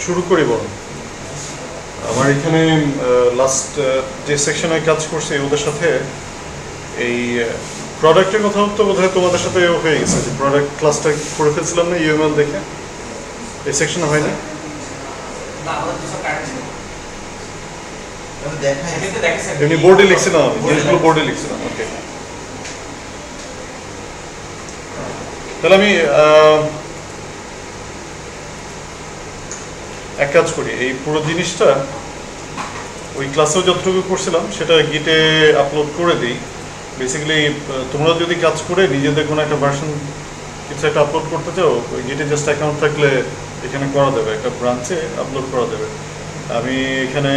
শুরু করি বরং। আমার এখানে লাস্ট যে সেকশনে কাজ করছি ওদের সাথে এই প্রোডাক্টের কথা তো বোধহয় তোমাদের সাথে হয়ে গেছে, যে প্রোডাক্ট ক্লাসটা করে ফেলছিলাম না ইউএমএল দেখে, এই সেকশনে হয়নি। এমনি বোর্ডে লিখছিলাম, জিনিসগুলো বোর্ডে লিখছিলাম। ওকে, তাহলে আমি এক কাজ করি, এই পুরো জিনিসটা ওই ক্লাসেও যতটুকু করছিলাম সেটা গিটে আপলোড করে দিই। বেসিক্যালি তোমরা যদি কাজ করে নিজেদের কোনো একটা ভার্সন কিছু একটা আপলোড করতে চাও, ওই গিটে জাস্ট অ্যাকাউন্ট থাকলে এখানে করা যাবে, একটা ব্রাঞ্চে আপলোড করা যাবে। আমি এখানে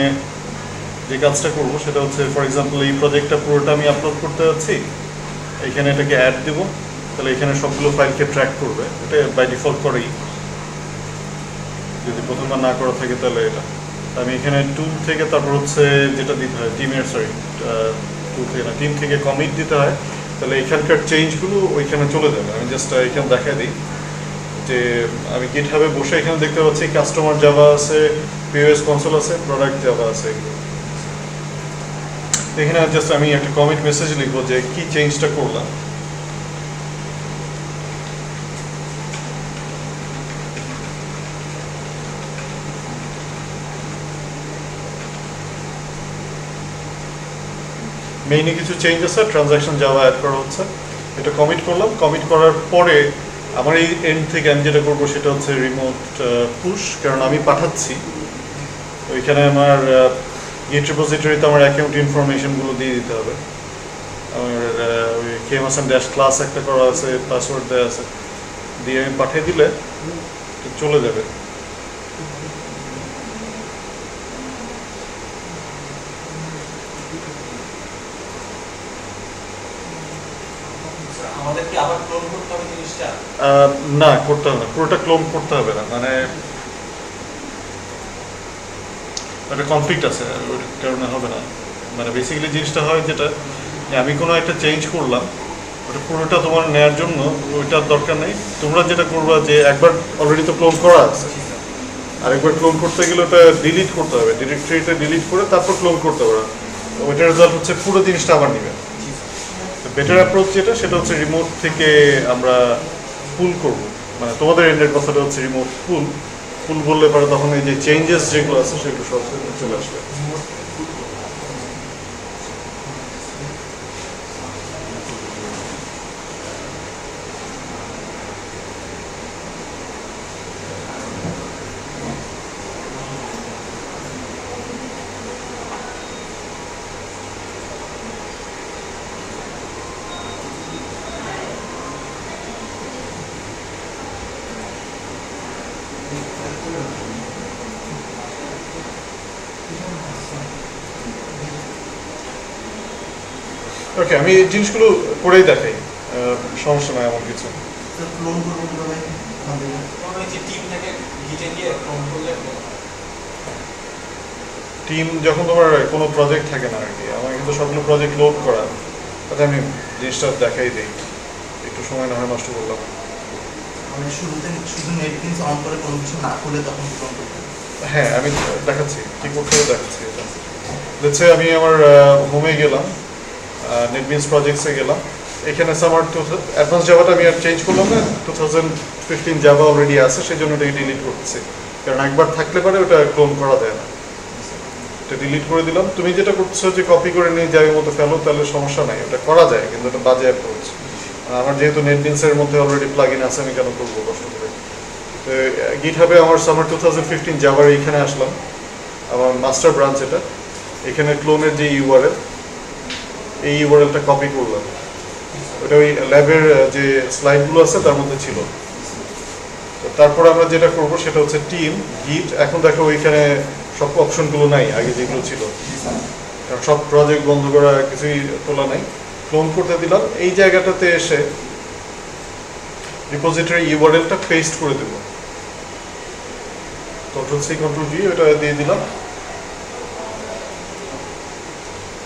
যে কাজটা করবো সেটা হচ্ছে, ফর এক্সাম্পল এই প্রজেক্টটা পুরোটা আমি আপলোড করতে যাচ্ছি, এখানে এটাকে অ্যাড দেবো, তাহলে এখানে সবগুলো ফাইলকে ট্র্যাক করবে, এটা বাই ডিফল্ট করেই, যদি প্রথমবার না করা থাকে তাহলে এটা। আমি এখানে টুল থেকে তারপর হচ্ছে যেটা দিতে হয় টিমের, সরি টুল থেকে না, টিম থেকে কমিট দিতে হয়, তাহলে এখানকার চেঞ্জগুলো ওইখানে চলে যাবে। আমি জাস্ট এখানে দেখাই দিই যে আমি গিটহাবে বসে এখানে দেখতে পাচ্ছি কাস্টমার জাভা আছে, পিওএস কনসোল আছে, প্রোডাক্ট জাভা আছে। এখানে জাস্ট আমি একটা কমিট মেসেজ লিখবো যে কি চেঞ্জটা করলাম। মেইনে কিছু চেঞ্জ আছে, ট্রানজাকশন যাওয়া অ্যাড করা হচ্ছে, এটা কমিট করলাম। কমিট করার পরে আমার এই এন্ড থেকে আমি যেটা করবো সেটা হচ্ছে রিমোট পুশ, কারণ আমি পাঠাচ্ছি ওইখানে আমার গিট রিপোজিটরিতে আমার অ্যাকাউন্ট ইনফরমেশনগুলো দিয়ে দিতে হবে। আমার ওই কেমাসান ড্যাশ ক্লাস একটা করা আছে, পাসওয়ার্ড দেওয়া আছে, দিয়ে আমি পাঠিয়ে দিলে চলে যাবে। না, করতে হবে না, পুরোটা ক্লোন করতে হবে না, মানে একটা কনফ্লিক্ট আছে ওর কারণে হবে না। মানে বেসিক্যালি জিনিসটা হয় যেটা, যে আমি কোনো একটা চেঞ্জ করলাম, ওটা পুরোটা তোমার নেওয়ার জন্য ওইটার দরকার নেই। তোমরা যেটা করবা যে একবার অলরেডি তো ক্লোন করা আছে, আরেকবার ক্লোন করতে গেলে ওটা ডিলিট করতে হবে, ডিরেক্টরিটা ডিলিট করে তারপর ক্লোন করতে পারো। ওইটার রেজাল্ট হচ্ছে পুরো জিনিসটা আবার নেবে। বেটার অ্যাপ্রোচ যেটা, সেটা হচ্ছে রিমোট থেকে আমরা পুল করব, মানে তোমাদের এন্ডের কথাটা হচ্ছে রিমোট পুল বললে পারে, তখন এই যে চেঞ্জেস যেগুলো আছে সেগুলো সব চলে আসবে। ওকে, আমি এই জিনিসগুলো করেই দেখাই, সমস্যা নয় এমন কিছু। টিম যখন তোমার কোনো প্রজেক্ট থাকে না আর কি, আমার কিন্তু সবগুলো প্রজেক্ট লোড করা, তাতে আমি জিনিসটা দেখাই দিই, একটু সময় না হয় নষ্ট করলাম। হ্যাঁ, আমি দেখাচ্ছি কি করতে হবে, দেখাচ্ছি। এটা হচ্ছে আমি আমার হোমে গেলাম, নেটবিনস প্রজেক্টসে গেলাম, এখানে আমার অ্যাডভান্স জাভাটা আমি আর চেঞ্জ করলাম না, 2015 জাভা অলরেডি আছে, সেই জন্য এটাকে ডিলিট করতেছি, কারণ একবার থাকলে পারে ওটা ক্লোন করা যায় না। এটা ডিলিট করে দিলাম। তুমি যেটা করতেছো যে কপি করে নিয়ে জায়গার মতো ফেলো, তাহলে সমস্যা নাই, ওটা করা যায়, কিন্তু এটা বাজে অ্যাপ্রোচ। আমার যেহেতু নেটবিনসের মধ্যে অলরেডি প্লাগ ইন আছে, আমি কেন করবো কষ্ট করে। তো গিটহাবে আমার সামার 2015 জাভার এইখানে আসলাম, আমার মাস্টার ব্রাঞ্চ এটা, এখানে ক্লোনের যে ইউআরএল, এই ইউআরএলটা কপি করলাম, ওটা ওই ল্যাবের যে স্লাইডগুলো আছে তার মধ্যে ছিল। তারপর আমরা যেটা করব সেটা হচ্ছে টিম গিট। এখন দেখো ওইখানে সব অপশনগুলো নাই আগে যেগুলো ছিল, কারণ সব প্রজেক্ট বন্ধ করা, কিছুই তোলা নাই। ক্লোন করতে দিলাম, এই জায়গাটাতে এসে রিপোজিটরি ইউআরএলটা পেস্ট করে দেব, Ctrl+C Ctrl+V ওটা দিয়ে দিলাম।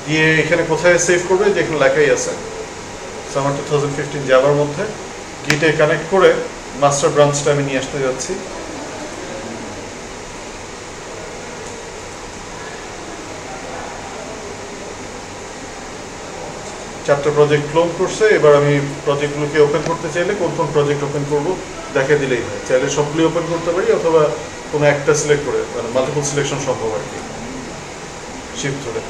দিয়ে এখানে কোথায় সেভ করবে, যেখানে লেখাই আছে সামার 2015 জাভার মধ্যে, গিটে কানেক্ট করে মাস্টার ব্রাঞ্চটা আমি নিয়ে আসতে যাচ্ছি। 4টা প্রজেক্ট ক্লোন করছে। এবার আমি প্রজেক্টগুলোকে ওপেন করতে চাইলে কোন কোন প্রজেক্ট ওপেন করব দেখে দিলেই হয়। চাইলে সবগুলি ওপেন করতে পারি অথবা কোনো একটা সিলেক্ট করে, মানে মাল্টিপল সিলেকশন সম্ভব আর কি, শিফট ধরে।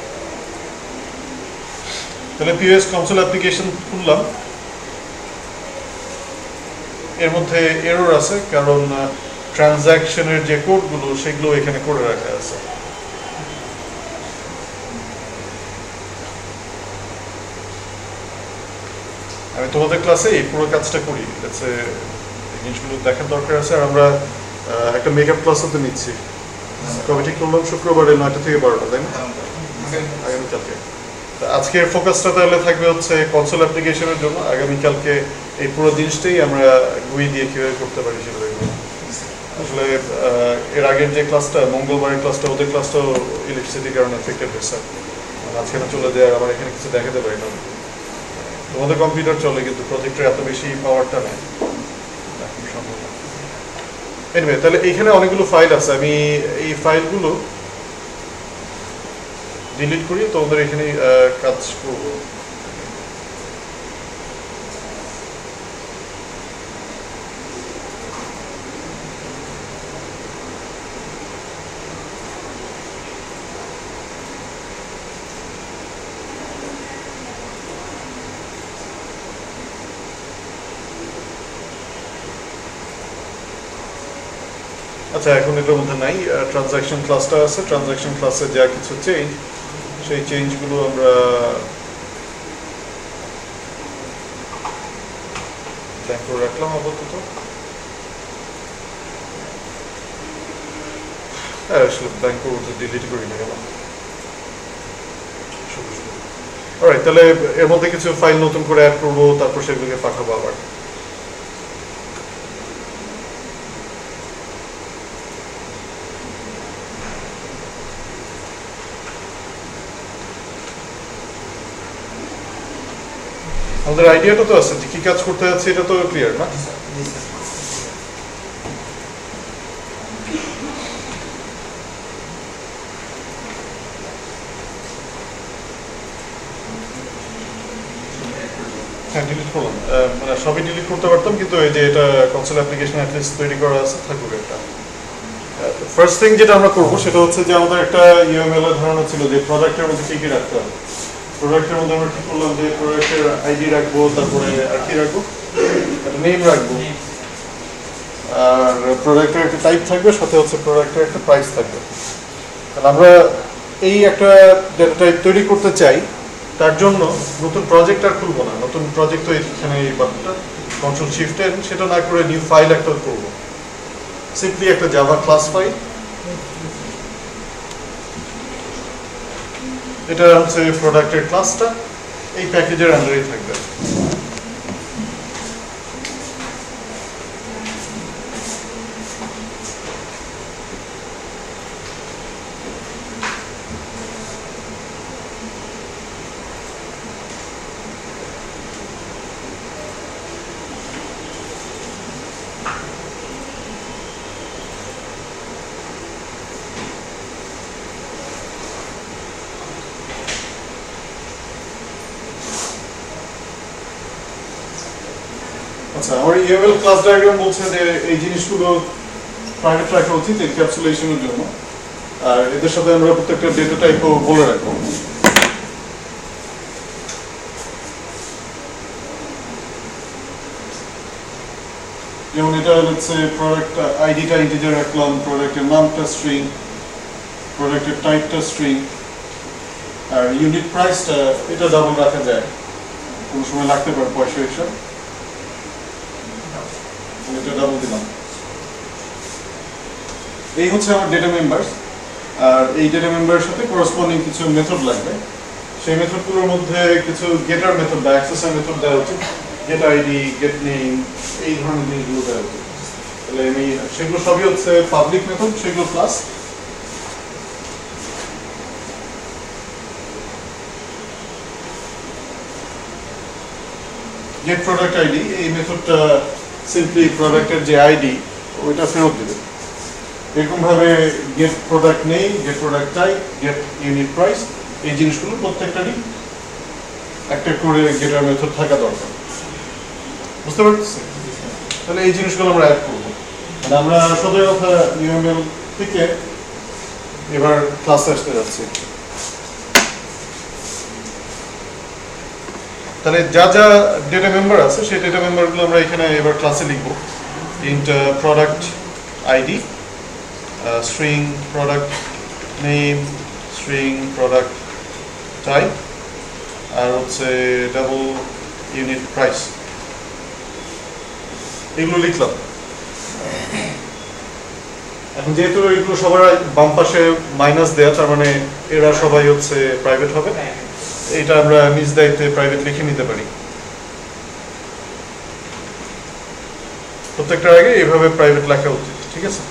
তাহলে পিওএস কনসোল অ্যাপ্লিকেশন খুললাম। এর মধ্যে এরর আছে কারণ ট্রানজ্যাকশনের যে কোডগুলো সেগুলো এখানে করে রাখা আছে। আমি তোমাদের ক্লাসে এই পুরো কাজটা করি, জিনিসগুলো দেখার দরকার আছে। আর আমরা একটা মেকআপ ক্লাসও তো নিচ্ছি, কবে ঠিক করলাম? শুক্রবারে 9টা থেকে 12টা, তাই না? আগামীকালকে। আজকের ফোকাসটা তাহলে থাকবে হচ্ছে কনসোল অ্যাপ্লিকেশনের জন্য। আগামীকালকে এই পুরো জিনিসটাই আমরা GUI দিয়ে কীভাবে করতে পারি সেটা দেখব। আসলে এর আগের যে ক্লাসটা, মঙ্গলবারের ক্লাসটা, ওদের ক্লাসটাও ইলেকট্রিসিটির কারণে এফেক্টেড হয়েছে। মাঝখানে চলে যায়, আবার এখানে কিছু দেখাতে পারি না। তোমাদের কম্পিউটার চলে কিন্তু প্রজেক্টের এত বেশি পাওয়ারটা নেয়। এনিওয়ে, তাহলে এইখানে অনেকগুলো ফাইল আছে। আমি এই ফাইলগুলো ডিলিট করি, তোমাদের এখানে কাজ করব। আচ্ছা, এখন এটার মধ্যে নাই, ট্রানজ্যাকশন ক্লাসটা আছে। ট্রানজ্যাকশন ক্লাসে যা কিছু চেঞ্জ, সেই চেঞ্জগুলো আমরা ব্ল্যাঙ্ক করে রাখলাম আপাতত। হ্যাঁ, আসলে ব্ল্যাঙ্ক করে ডিলিট করি না কেন। অলরাইট, তাহলে এর মধ্যে কিছু ফাইল নতুন করে অ্যাড করবো, তারপর সেগুলোকে পাঠাবো আবার। আমাদের আইডিয়াটা তো আছে যে কি কাজ করতে যাচ্ছে, এটা তো ক্লিয়ার না? হ্যাঁ, ডিলিট করলাম। মানে সবই ডিলিট করতে পারতাম, কিন্তু এই যে এটা কনসোল অ্যাপ্লিকেশন অ্যাটলিস্ট তৈরি করা আছে, থাকুক এটা। ফার্স্ট থিং যেটা আমরা করবো সেটা হচ্ছে যে আমাদের একটা ইউএমএল এর ধারণা ছিল যে প্রোডাক্টের মধ্যে কি কি রাখতে হবে। প্রোডাক্টের মধ্যে আমরা ঠিক করলাম যে প্রোডাক্টের আইডি রাখবো, তারপরে আর কি রাখবো, একটা নেম রাখবো, আর প্রোডাক্টের একটা টাইপ থাকবে, সাথে হচ্ছে প্রোডাক্টের একটা প্রাইস থাকবে। তাহলে আমরা এই একটা ডেটা টাইপ তৈরি করতে চাই, তার জন্য নতুন প্রজেক্ট আর খুলবো না। নতুন প্রজেক্ট তো এখানে এই বাটনটা কন্ট্রোল শিফট এন, সেটা না করে নিউ ফাইল একটা করবো। সিম্পলি একটা জাভা ক্লাস ফাইল, এটা হচ্ছে প্রোডাক্টের ক্লাসটা, এই প্যাকেজের আন্ডারেই থাকবে। আচ্ছা, আমার ইউএমএল ক্লাস ডায়াগ্রাম বলছে যে এই জিনিসগুলো প্রাইভেট রাখা উচিত এনক্যাপসুলেশনের জন্য, আর এদের সাথে আমরা প্রত্যেকটা ডেটা টাইপও বলে রাখবো। যেমন এটা হচ্ছে প্রোডাক্ট আইডিটা ইন্টিজার রাখলাম, প্রোডাক্টের নামটা স্ট্রিং, প্রোডাক্টের টাইপটা স্ট্রিং, আর ইউনিট প্রাইসটা এটা ডাবল রাখা যায়, কোনো সময় লাগতে পারে পয়সা হিসাব, এটা ডাবল দিলাম। এই হচ্ছে আমার ডেটা মেম্বার, আর এই ডেটা মেম্বারের সাথে করসপন্ডিং কিছু মেথড লাগবে। সেই মেথডগুলোর মধ্যে কিছু গেটার মেথড বা অ্যাক্সেসর মেথড দেওয়া উচিত, গেট আইডি, গেট নেম, এই ধরনের জিনিসগুলো দেওয়া উচিত। তাহলে আমি সেগুলো সবই হচ্ছে পাবলিক মেথড, সেগুলো প্লাস গেট প্রোডাক্ট আইডি। এই মেথডটা সিম্পলি প্রোডাক্টের যে আইডি ওইটা ফেরত দেবে। এরকম ভাবে গেট প্রোডাক্ট নেই, get product type, get unit price, এই জিনিসগুলো প্রত্যেকটারই একটা করে গেটার মেথড থাকা দরকার, বুঝতে পারছি? তাহলে এই জিনিসগুলো আমরা অ্যাড করবো। মানে আমরা সোজা কথা ইউএমএল থেকে এবার ক্লাসে আসতে যাচ্ছি। তাহলে যা যা ডেটা মেম্বার আছে সেই ডেটা মেম্বারগুলো আমরা এখানে এবার ক্লাসে লিখবো। Int product ID, string product name, string product type, আর হচ্ছে ডাবল ইউনিট প্রাইস, এগুলো লিখলাম। এখন যেহেতু এগুলো সবার বাম পাশে মাইনাস দেয়া, তার মানে এরা সবাই হচ্ছে প্রাইভেট হবে। এটা আমরা নিজ দায়িত্বে প্রাইভেট লিখে নিতে পারি। প্রত্যেকটার আগে এইভাবে প্রাইভেট লেখা উচিত, ঠিক আছে?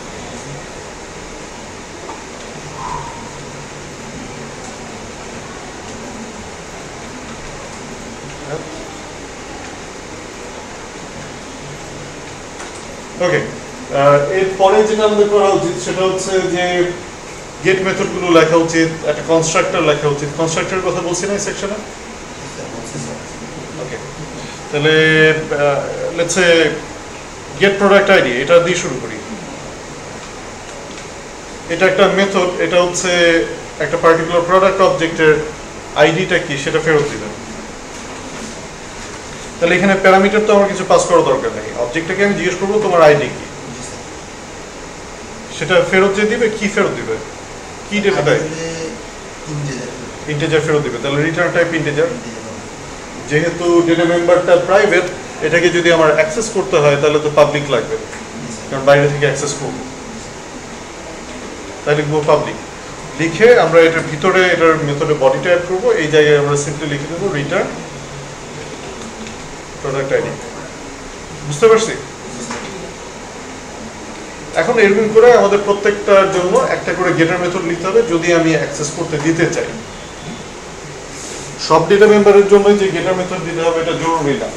ওকে, এরপরে যেটা আমাদের করা উচিত সেটা হচ্ছে যে গেট মেথড গুলো লেখা উচিত, একটা কনস্ট্রাক্টর লেখা উচিত। কনস্ট্রাক্টরের কথা বলছি না এই সেকশনে? ওকে, তাহলে let's say get product ID, এটা দিয়ে শুরু করি। এটা একটা মেথড, এটা হচ্ছে একটা পার্টিকুলার প্রোডাক্ট অবজেক্টের আইডিটা কি সেটা ফেরত দিবে। তাহলে এখানে প্যারামিটার তো আমার কিছু পাস করার দরকার নেই, অবজেক্টটাকে আমি জিজ্ঞেস করবো তোমার আইডি কি, সেটা ফেরত যে দিবে, কি ফেরত দিবে, কি ডেটা টাইপ, ইন্টিজার ফেরত দিবে। তাহলে রিটার্ন টাইপ ইন্টিজার। যেহেতু ডেটা মেম্বারটা প্রাইভেট, এটাকে যদি আমার অ্যাক্সেস করতে হয় তাহলে তো পাবলিক লাগবে, কারণ বাইরে থেকে অ্যাক্সেস করবো। তাই লিখবো পাবলিক, লিখে আমরা এটার ভিতরে এটার মেথডে বডিটা অ্যাড করবো। এই জায়গায় আমরা সিম্পলি লিখে দেবো রিটার্ন প্রোডাক্ট আইডি। বুঝতে পারছি? এখন এরকম করে আমাদের প্রত্যেকটার জন্য একটা করে গেটার মেথড লিখতে হবে যদি আমি অ্যাক্সেস করতে দিতে চাই। সব ডেটা মেম্বারের জন্যই যে গেটার মেথড দিতে হবে এটা জরুরি না।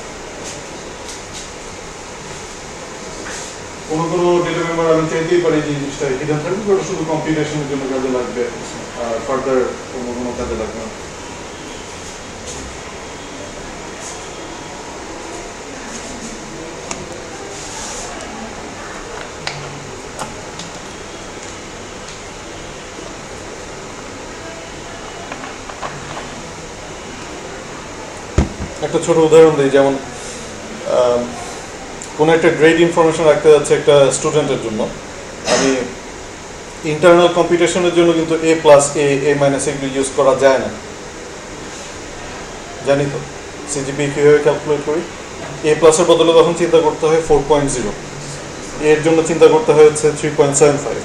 কোনো কোনো ডেটা মেম্বার আমি চাইতেই পারি যে জিনিসটা হিডেন থাকবে, ওটা শুধু কম্পিউটেশনের জন্য কাজে লাগবে, আর ফার্দার কোনো কাজে লাগবে না। একটা ছোট উদাহরণ দিই, যেমন কোনো একটা গ্রেড ইনফরমেশন রাখতে যাচ্ছে একটা স্টুডেন্টের জন্য। আমি ইন্টারনাল কম্পিটিশনের জন্য কিন্তু এ প্লাস এ মাইনাস এগুলো ইউজ করা যায় না, জানি তো। সিজিপি কীভাবে ক্যালকুলেট করি? এ প্লাসের বদলে তখন চিন্তা করতে হয় 4.0, এর জন্য চিন্তা করতে হয় হচ্ছে 3.75।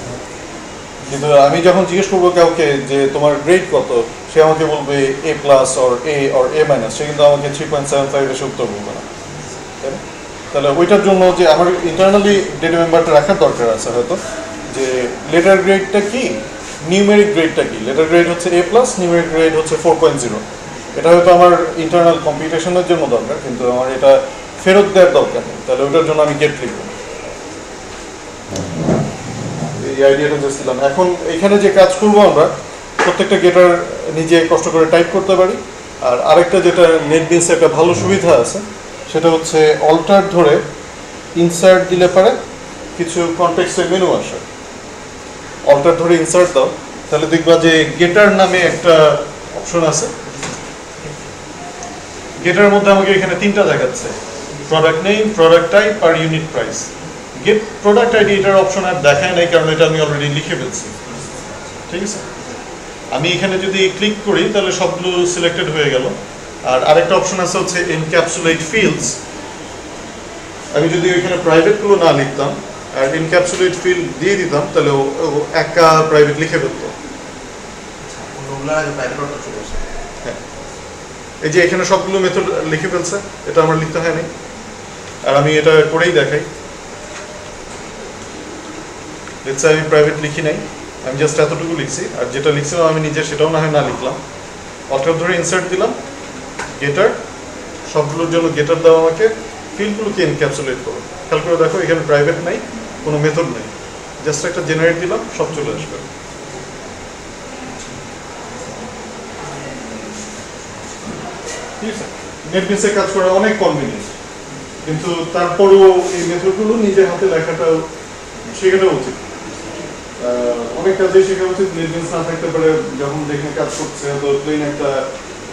কিন্তু আমি যখন জিজ্ঞেস করবো কাউকে যে তোমার গ্রেড কত, সে আমাকে বলবে এ প্লাস অর এ মাইনাস, সে কিন্তু আমাকে 3.75 এসে উত্তর বলবে না, তাই না? তাহলে ওইটার জন্য যে আমার ইন্টারনালি ডেটা মেম্বারটা রাখার দরকার আছে হয়তো, যে লেটার গ্রেডটা কি, নিউমেরিক গ্রেডটা কি। লেটার গ্রেড হচ্ছে এ প্লাস, নিউমেরিক গ্রেড হচ্ছে 4.0। এটা হয়তো আমার ইন্টারনাল কম্পিটিশনের জন্য দরকার, কিন্তু আমার এটা ফেরত দেওয়ার দরকার নেই। তাহলে ওইটার জন্য আমি গেট লিখব। এই আইডিয়াটা দিলাম। এখন এখানে যে কাজ করবো আমরা, প্রত্যেকটা গেটার নিজে কষ্ট করে টাইপ করতে পারি। আর আরেকটা যেটা নেটবিনসে একটা ভালো সুবিধা আছে, সেটা হচ্ছে অল্টার ধরে ইনসার্ট দিলে পারে কিছু কনটেক্সটের মেনু আসে। অল্টার ধরে ইনসার্ট দাও, তাহলে দেখবা যে গেটার নামে একটা অপশন আছে। গেটার মধ্যে আমাকে এখানে তিনটা দেখাচ্ছে, প্রোডাক্ট নেম, প্রোডাক্ট টাইপ আর unit price. Get product ID এটার অপশন আর দেখায় নাই, কারণ এটা আমি অলরেডি লিখে ফেলছি, ঠিক আছে? আমি এখানে যদি ক্লিক করি তাহলে সবগুলো সিলেক্টেড হয়ে গেল। আর আরেকটা অপশন আছে হচ্ছে এনক্যাপসুলেট ফিল্ডস। আমি যদি এখানে প্রাইভেটগুলো না লিখতাম আর এনক্যাপসুলেট ফিল্ড দিয়ে দিতাম, তাহলে ও একা প্রাইভেট লিখে ফেলতো। হ্যাঁ, এই যে এখানে সবগুলো মেথড লিখে ফেলছে, এটা আমার লিখতে হয়নি। আর আমি এটা করেই দেখাই। দেখছি আমি প্রাইভেট লিখি নাই, আমি জাস্ট এতটুকু লিখছি। আর যেটা লিখছিলাম আমি নিজে, সেটাও না হয় না লিখলাম। অল্টার ধরে ইনসার্ট দিলাম, গেটার, সবগুলোর জন্য গেটার দাও আমাকে, ফিল্ডগুলোকে এনক্যাপসুলেট করো। খেয়াল করে দেখো এখানে প্রাইভেট নাই, কোনো মেথড নেই, জাস্ট একটা জেনারেট দিলাম, সব চলে আসবে। ঠিক আছে, নেটবিনসে কাজ করা অনেক কনভিনিয়েন্ট, কিন্তু তারপরেও এই মেথডগুলো নিজে হাতে লেখাটা শেখাটা উচিত। অনেক কাজে শেখা উচিত, নেটবিনস না থাকতে পারে, যখন দেখে কাজ করছে তো প্লেন একটা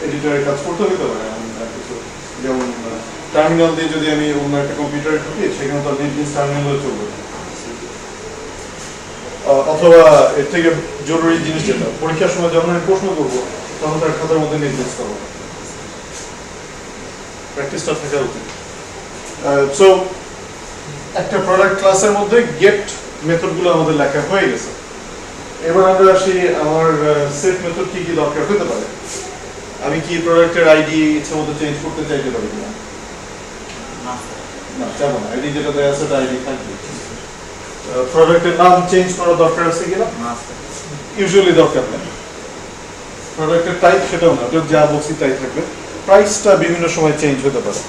এডিটরের কাজ করতে হতে পারে এমন কিছু, যেমন টার্মিনাল দিয়ে যদি আমি অন্য একটা কম্পিউটারে ঢুকি সেখানে তো নেটবিনস টার্মিনালও চলবে। অথবা এর থেকে জরুরি জিনিস যেটা, পরীক্ষার সময় যখন আমি প্রশ্ন করবো তখন তার খাতার মধ্যে নেটবিনস করবো, প্র্যাকটিসটা থাকা উচিত। সো একটা প্রোডাক্ট ক্লাসের মধ্যে গেট মেথডগুলো আমাদের লেখা হয়ে গেছে। এবার আমরা আসি আমার সেট মেথড কি কি দরকার হতে পারে। আমি কি প্রোডাক্টের আইডি ইচ্ছা মতো চেঞ্জ করতে চাইতে পারি কিনা? না, চাবো না। আইডি যেটা দেওয়া আছে আইডি থাকবে। প্রোডাক্টের নাম চেঞ্জ করার দরকার আছে কিনা? ইউজুয়ালি দরকার নেই। প্রোডাক্টের টাইপ সেটাও না, যা বলছি তাই থাকবে। প্রাইসটা বিভিন্ন সময় চেঞ্জ হতে পারে,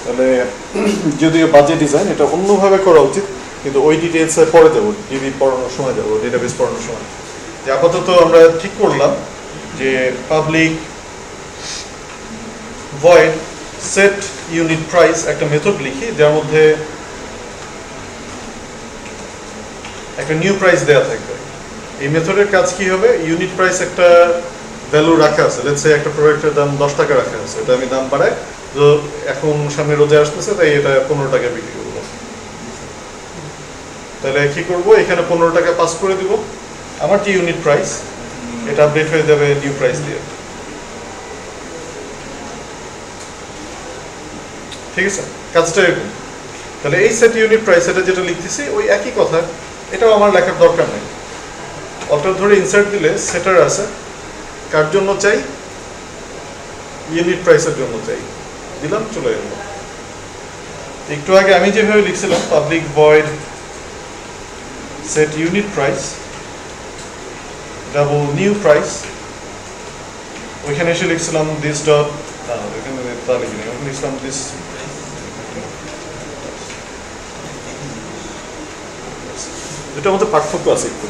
তাহলে যদিও বাজেট ডিজাইন এটা অন্যভাবে করা উচিত, কিন্তু ওই ডিটেলসে পরে দেবো, ডিবি পড়ানোর সময় দেবো, ডেটাবেস পড়ানোর সময়। যে আপাতত আমরা ঠিক করলাম যে public void set unit price একটা মেথড লিখি, যার মধ্যে একটা নিউ প্রাইস দেওয়া থাকবে। এই মেথডের কাজ কি হবে, ইউনিট প্রাইস একটা ভ্যালু রাখা আছে, লেটস সে একটা প্রোডাক্টের দাম 10 টাকা রাখা আছে, এটা আমি দাম বাড়াই, তো এখন সামনে রোজা আসতেছে তাই এটা 15 টাকা বিক্রি করবো। তাহলে কি করব, এখানে 15 টাকা পাস করে দিব, আমার যে ইউনিট প্রাইস এটা আপডেট হয়ে যাবে নিউ প্রাইস দিয়ে। ঠিক আছে, কাজটা এরকম। তাহলে এই সেট ইউনিট প্রাইস এটা যেটা লিখতেছি ওই একই কথা, এটাও আমার লেখার দরকার নেই। অল্টার ধরে ইনসার্ট দিলে সেটার আছে, কার জন্য চাই, ইউনিট প্রাইসের জন্য চাই, দিলাম, চলে গেল। একটু আগে আমি যেভাবে লিখছিলাম public void set unit price double new price, ওইখানে এসে লিখছিলাম দিস ডট, ওইখানে তা লিখিনি, ওখানে লিখছিলাম দিস, দুটার মধ্যে পার্থক্য আছে একটু।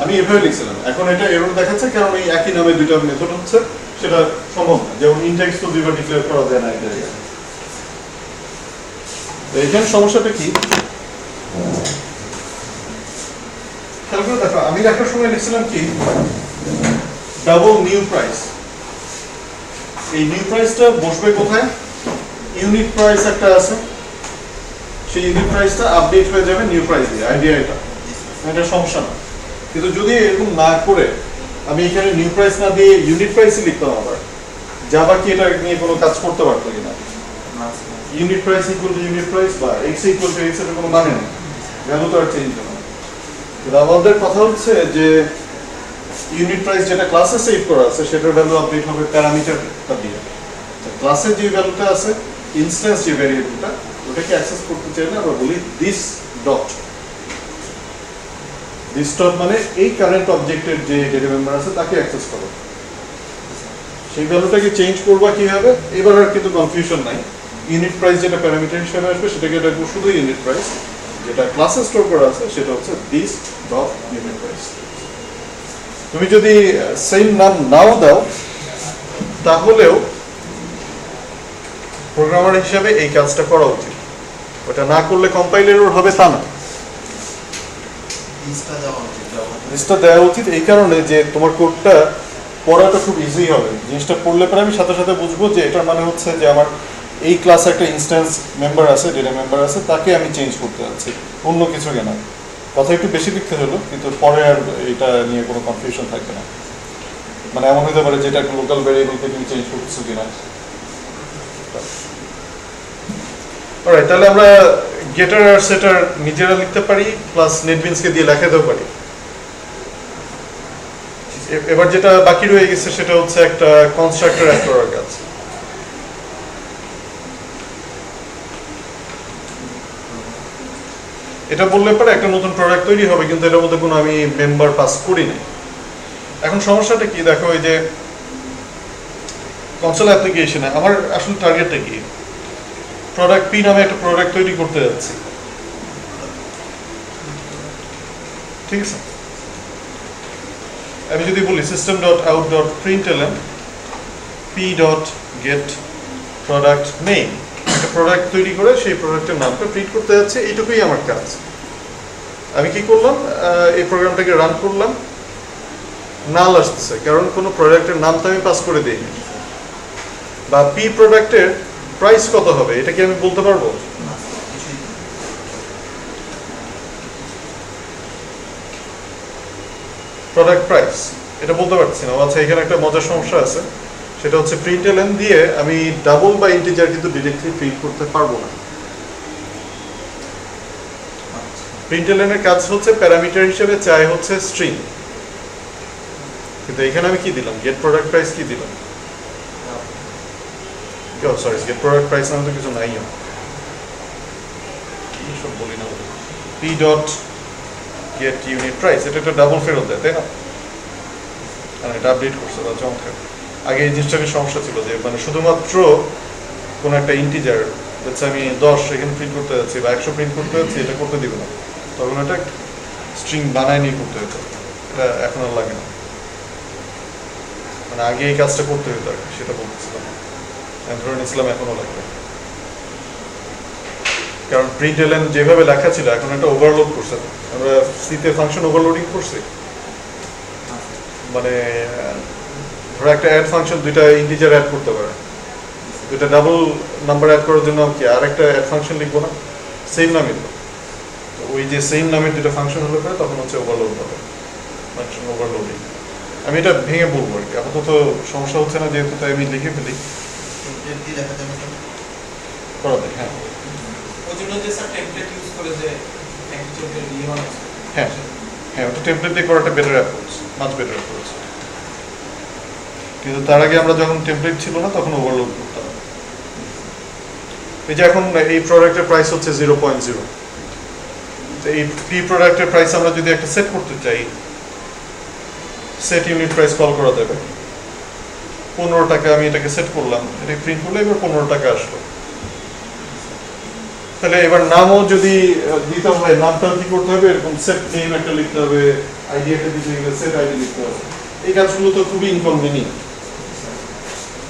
আমি এভাবে লিখছিলাম, এখন এটা এরর দেখাচ্ছে কারণ এই একই নামে দুইটা মেথড হচ্ছে, সেটা সম্ভব না। যেমন ইনটেক্স তো দুইবার ডিক্লেয়ার করা যায় না এই জায়গায়। এখানে সমস্যাটা কি, খেয়াল করে দেখো, আমি লেখার সময় লিখছিলাম কি ডাবল নিউ প্রাইস। এই নিউ প্রাইসটা বসবে কোথায়, ইউনিট প্রাইস একটা আছে, সেই ইউনিট প্রাইসটা আপডেট হয়ে যাবে নিউ প্রাইস দিয়ে, আইডিয়া এটা সমস্যা না। কিন্তু যদি এরকম না করে আমি এখানে নিউ প্রাইস না দিয়ে ইউনিট প্রাইসই লিখতাম, আবার জাভা কি এটা নিয়ে কোনো কাজ করতে পারতো কিনা? Unit price equal to unit price বা এক্স ইকুয়াল টু এক্স এর কোনো মানে নেই, ভ্যালু তো আর চেঞ্জ হবে না। কিন্তু আমাদের কথা হচ্ছে যে ইউনিট প্রাইস যেটা ক্লাসে সেভ করা আছে সেটার ভ্যালু আপডেট হবে প্যারামিটারটা দিয়ে। ক্লাসে যে ভ্যালুটা আছে, ইনস্ট্যান্স যে ভ্যারিয়েবলটা, ওটাকে অ্যাক্সেস করতে চাইলে আমরা বলি দিস ডট। দিস ডট মানে এই কারেন্ট অবজেক্টের যে ডেটা মেম্বার আছে তাকে অ্যাক্সেস করো। সেই ভ্যালুটাকে চেঞ্জ করবা কিভাবে, এবার আর কিন্তু কনফিউশন নাই। ইউনিট প্রাইস যেটা প্যারামিটার হিসেবে আসবে সেটাকে রাখবো শুধু ইউনিট প্রাইস, যেটা ক্লাসে স্টোর করা আছে সেটা হচ্ছে দিস ডট ইউনিট প্রাইস। তুমি যদি সেম নাম নাও দাও তাহলেও প্রোগ্রামার হিসাবে এই কাজটা করা উচিত, ওটা না করলে কম্পাইল এরর হবে তা না। লিস্টটা দেওয়া উচিত এই কারণে যে তোমার কোডটা পড়াটা খুব ইজি হবে। জিনিসটা পড়লে পরে আমি সাথে সাথে বুঝবো যে এটার মানে হচ্ছে যে আমার এই ক্লাসে একটা ইনস্ট্যান্স মেম্বার আছে, ডেটা মেম্বার আছে, তাকে আমি চেঞ্জ করতে যাচ্ছি, অন্য কিছু কেনা। কথা একটু বেশি লিখতে হলো, কিন্তু পরে আর এটা নিয়ে কোনো কনফিউশন থাকবে না। মানে এমন হতে পারে যে এটা একটা লোকাল ভ্যারিয়েবলকে তুমি চেঞ্জ করতেছো কিনা। অলরাইট, তাহলে আমরা গেটার আর সেটার নিজেরা লিখতে পারি, প্লাস নেটবিনসকে দিয়ে লেখাতেও পারি। এবার যেটা বাকি রয়ে গেছে সেটা হচ্ছে একটা কনস্ট্রাক্টর অ্যাড করার কাজ। এটা বললে পরে একটা নতুন প্রোডাক্ট তৈরি হবে, কিন্তু এটার মধ্যে কোনো আমি মেম্বার পাস করি নাই। এখন সমস্যাটা কি দেখো, এই যে কনসোল অ্যাপ্লিকেশনে আমার আসলে টার্গেটটা কি, প্রোডাক্ট পি নামে একটা প্রোডাক্ট তৈরি করতে যাচ্ছি, ঠিক আছে। আমি যদি বলি system.out.println p.get product name, একটা প্রোডাক্ট তৈরি করে সেই প্রোডাক্টের নামটা প্রিন্ট করতে যাচ্ছে, এইটুকুই আমার কাজ। আমি কি করলাম, এই প্রোগ্রামটাকে রান করলাম, নাল আসতেছে কারণ কোনো প্রোডাক্টের নামটা আমি পাস করে দিইনি। বা পি প্রোডাক্টের প্রাইস কত হবে এটা কি আমি বলতে পারবো? প্রোডাক্ট প্রাইস এটা বলতে পারছি না। আচ্ছা, এখানে একটা মজার সমস্যা আছে, সেটা হচ্ছে প্রিন্টএলএন দিয়ে আমি ডাবল বা ইন্টিজার কিন্তু ডিরেক্টলি প্রিন্ট করতে পারবো না। প্রিন্টএলএন এর কাজ হচ্ছে প্যারামিটার হিসেবে চাই হচ্ছে স্ট্রিং, কিন্তু এখানে আমি কি দিলাম, গেট প্রোডাক্ট প্রাইস কি দিলাম, সরি গেট প্রোডাক্ট প্রাইস নামে তো কিছু নাই, কি সব বলি না, P dot get unit price, এটা একটা ডাবল ফেরত দেয়, তাই না? আর এটা আপডেট করছে, বা চমৎকার। আগে এই জিনিসটাকে সমস্যা ছিল যে মানে শুধুমাত্র কোনো একটা ইন্টিজার, হচ্ছে আমি 10 এখানে প্রিন্ট করতে যাচ্ছি বা 100 প্রিন্ট করতে যাচ্ছি, এটা করতে দিবে না, তখন এটা স্ট্রিং বানায় নিয়ে করতে হতো। এটা এখন আর লাগে না, মানে আগে এই কাজটা করতে হতো আর কি, সেটা বলতেছিলাম। আমি ধরে নিয়েছিলাম এখনো লাগবে, কারণ প্রিন্টএলএন যেভাবে লেখা ছিল এখন একটা ওভারলোড করছে। আমরা সিতে ফাংশন ওভারলোডিং করছি, মানে ধরো একটা অ্যাড ফাংশন দুইটা ইন্টিজার অ্যাড করতে পারে, দুইটা ডাবল নাম্বার অ্যাড করার জন্য কি আর একটা অ্যাড ফাংশন লিখবো না, সেম নামই তো, ওই যে সেম নামের দুটো ফাংশন হলে পরে তখন হচ্ছে ওভারলোড হবে, ফাংশন ওভারলোডিং। আমি এটা ভেঙে বলবো আর কি, আপাতত সমস্যা হচ্ছে না যেহেতু, তাই আমি লিখে ফেলি করা যায়। হ্যাঁ, হ্যাঁ হ্যাঁ, ওটা টেমপ্লেট দিয়ে করাটা better approach, much better approach. কিন্তু তার আগে আমরা যখন টেমপ্লেট ছিল না তখন ওভারলোড করতাম। এই যে এখন এই প্রোডাক্টের প্রাইস হচ্ছে 0.0, এই পি প্রোডাক্টের প্রাইস আমরা যদি একটা সেট করতে চাই, সেট ইউনিট প্রাইস কল করা যাবে। 15 টাকা আমি এটাকে সেট করলাম, এটা প্রিন্ট করলে এবার 15 টাকা আসলো। তাহলে এবার নামও যদি দিতে হয়, নামটাও কি করতে হবে, এরকম সেট নেম একটা লিখতে হবে, আইডি একটা দিতে গেলে সেট আইডি লিখতে হবে। এই কাজগুলো তো খুবই ইনকনভিনিয়েন্ট।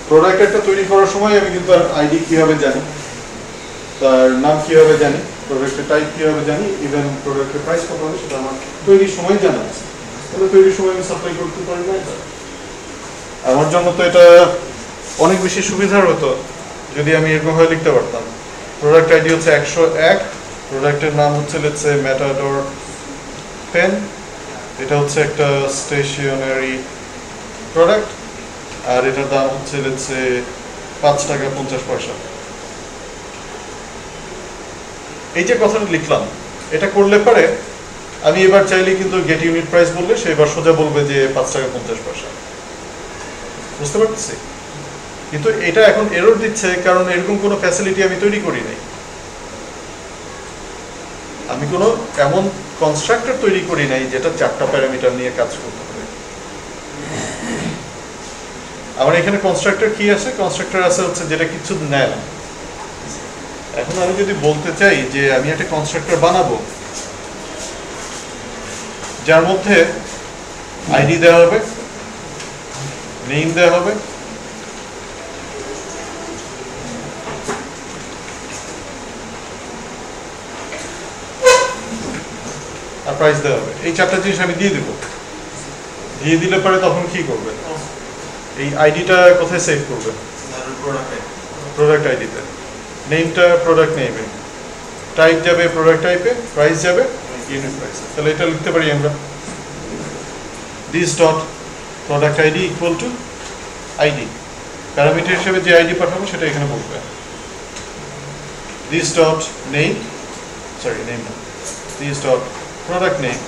প্রোডাক্ট একটা তৈরি করার সময় আমি কিন্তু আর আইডি কিভাবে জানি, তার নাম কিভাবে জানি, প্রোডাক্টের টাইপ কিভাবে জানি, ইভেন প্রোডাক্টের প্রাইস কত হবে সেটা আমার তৈরির সময় জানা আছে। তাহলে তৈরির সময় আমি সাপ্লাই করতে পারি না, আমার জন্য তো এটা অনেক বেশি সুবিধার হতো যদি আমি এরকমভাবে লিখতে পারতাম। প্রোডাক্ট আইডি হচ্ছে 101, প্রোডাক্টের নাম হচ্ছে লেটস সে ম্যাটাডোর পেন, এটা হচ্ছে একটা স্টেশনারি প্রোডাক্ট, আর এটার দাম হচ্ছে লেটস সে 5 টাকা 50 পয়সা। এই যে কথাটা লিখলাম, এটা করলে পরে আমি এবার চাইলে কিন্তু গেট ইউনিট প্রাইস বললে সে এবার সোজা বলবে যে 5 টাকা 50 পয়সা। বুঝতে পারতেছি? কিন্তু এটা এখন এরর দিচ্ছে কারণ এরকম কোনো ফ্যাসিলিটি আমি তৈরি করি নাই। আমি কোনো এমন কনস্ট্রাক্টর তৈরি করি নাই যেটা 4টা প্যারামিটার নিয়ে কাজ করতে হবে। আমার এখানে কনস্ট্রাক্টর কি আছে, কনস্ট্রাক্টর আছে হচ্ছে যেটা কিছু নেয় না। এখন আমি যদি বলতে চাই যে আমি একটা কনস্ট্রাক্টর বানাবো যার মধ্যে আইডি দেওয়া হবে, নেম দেওয়া হবে, আর প্রাইস দেওয়া হবে, এই 4টা জিনিস আমি দিয়ে দিব। দিয়ে দিলে পরে তখন কি করবে, এই আইডিটা কোথায় সেভ করবে, প্রোডাক্ট আইডিতে, নেমটা প্রোডাক্ট নেমে, টাইপ যাবে প্রোডাক্ট টাইপে, প্রাইস যাবে ইউনিট প্রাইসে। তাহলে এটা লিখতে পারি আমরা this dot product ID equal to ID, parameter হিসেবে যে আইডি পাঠাবো সেটা এখানে বসবে। This dot name, sorry name না, this dot product name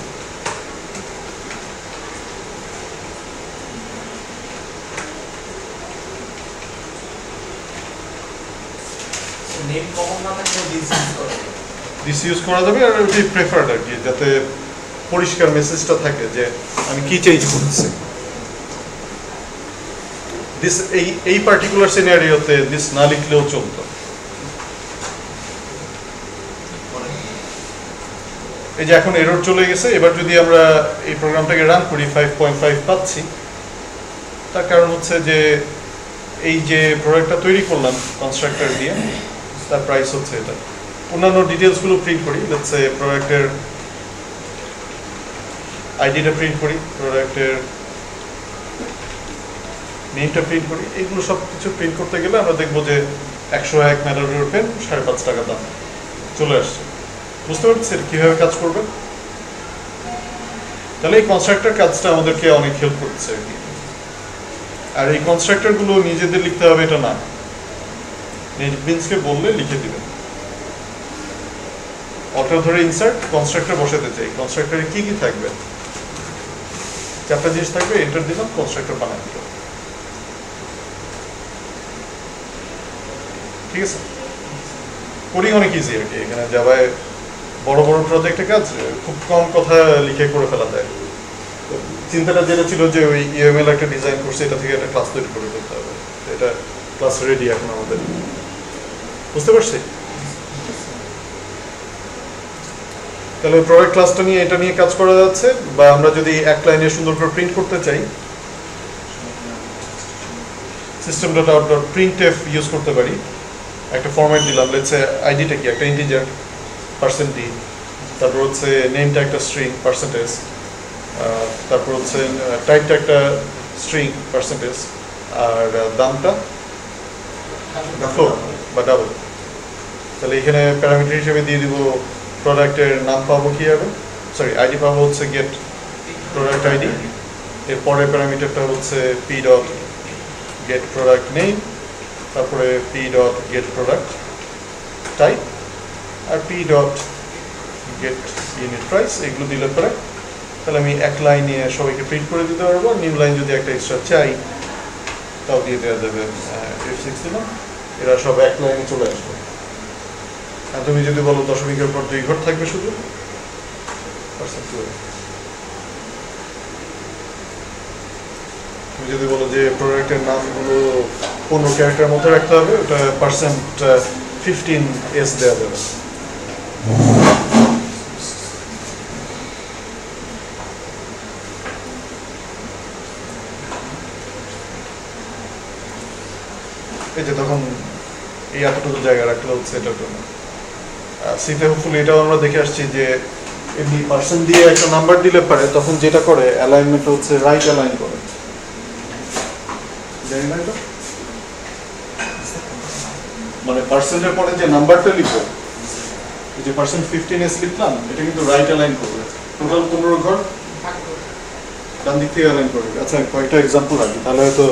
this use করা যাবে, আর ওইটাই প্রেফার্ড আর কি, যাতে পরিষ্কার মেসেজটা থাকে যে আমি কি চেঞ্জ করতেছি। দিস এই পার্টিকুলার সিনারিওতে দিস না লিখলেও চলতো। এই যে এখন এরর চলে গেছে, এবার যদি আমরা এই প্রোগ্রামটাকে রান করি 5.5 পাচ্ছি, তার কারণ হচ্ছে যে এই যে প্রোডাক্টটা তৈরি করলাম কনস্ট্রাক্টর দিয়ে, তার প্রাইস হচ্ছে এটা। অন্যান্য ডিটেলসগুলো প্রিন্ট করি, লেটস সে প্রোডাক্টের আইডিটা প্রিন্ট করি, প্রোডাক্টের নেমটা প্রিন্ট করি, এইগুলো সব কিছু প্রিন্ট করতে গেলে আমরা দেখবো যে 101 ম্যাটাডোর পেন 5.5 টাকা দাম চলে আসছে। বুঝতে পারছি কীভাবে কাজ করবে? তাহলে এই কনস্ট্রাক্টর কাজটা আমাদেরকে অনেক হেল্প করছে আর কি। আর এই কনস্ট্রাক্টরগুলো নিজেদের লিখতে হবে এটা না, নেটবিনসকে বললে লিখে দিবেন। অল্টার ধরে ইনসার্ট কনস্ট্রাক্টর বসাতে চাই, কনস্ট্রাক্টরে কি কি থাকবে, চারটা জিনিস থাকবে, এন্টার দিলাম, কনস্ট্রাক্টর বানাই দিল। ঠিক আছে, কোডিং অনেক ইজি আর কি। এখানে জাভায় বড় বড় প্রজেক্টের কাজ খুব কম কথা লিখে করে ফেলা যায়। চিন্তাটা যেটা ছিল যে ওই ইউএমএল একটা ডিজাইন করছে, এটা থেকে একটা ক্লাস তৈরি করে ফেলতে হবে, এটা ক্লাস রেডি এখন আমাদের। বুঝতে পারছি? তাহলে প্রোডাক্ট ক্লাসটা নিয়ে এটা নিয়ে কাজ করা যাচ্ছে। বা আমরা যদি এক লাইনে সুন্দর করে প্রিন্ট করতে চাই, system.out.printf ইউজ করতে পারি। একটা ফরম্যাট দিলাম, লেটস সে আইডিটা কি একটা ইন্টিজার %d, তারপর হচ্ছে নেমটা একটা স্ট্রিং %, তারপর হচ্ছে টাইপটা একটা স্ট্রিং %, আর দামটা ফ্লোট বা ডাবল। তাহলে এখানে প্যারামিটার হিসেবে দিয়ে দিব প্রোডাক্টের নাম পাবো কি হবে, সরি আইডি পাবো হচ্ছে গেট প্রোডাক্ট আইডি, এরপরে প্যারামিটারটা হচ্ছে P dot get product name, তারপরে P dot get product type, আর P dot get unit price. এগুলো দিলে পরে তাহলে আমি এক লাইনে সবাইকে প্রিন্ট করে দিতে পারবো। নিউ লাইন যদি একটা এক্সট্রা চাই তাও দিয়ে দেওয়া যাবে, F6 দিলাম, এরা সব এক লাইনে চলে আসবে। আর তুমি যদি বলো দশমিকের পর 2 ঘর থাকবে শুধু, তুমি যদি বলো যে প্রোডাক্টের নামগুলো 15 ক্যারেক্টারের মধ্যে রাখতে হবে, ওটা %15s দেওয়া যাবে। এই যে তখন এই এতটুকু জায়গা রাখলে হচ্ছে এটার জন্য। সিতে হোপফুলি এটাও আমরা দেখে আসছি যে এমনি পার্সেন্ট দিয়ে একটা নাম্বার দিলে পারে, তখন যেটা করে অ্যালাইনমেন্ট হচ্ছে রাইট অ্যালাইন করে। জানি না এটা মানে পার্সেন্টের পরে যে নাম্বারটা লিখবো, এই যে %15s লিখলাম, এটা কিন্তু রাইট অ্যালাইন করবে। টোটাল 15 ঘর ডান দিক থেকে অ্যালাইন করবে। আচ্ছা কয়েকটা এক্সাম্পল রাখি, তাহলে হয়তো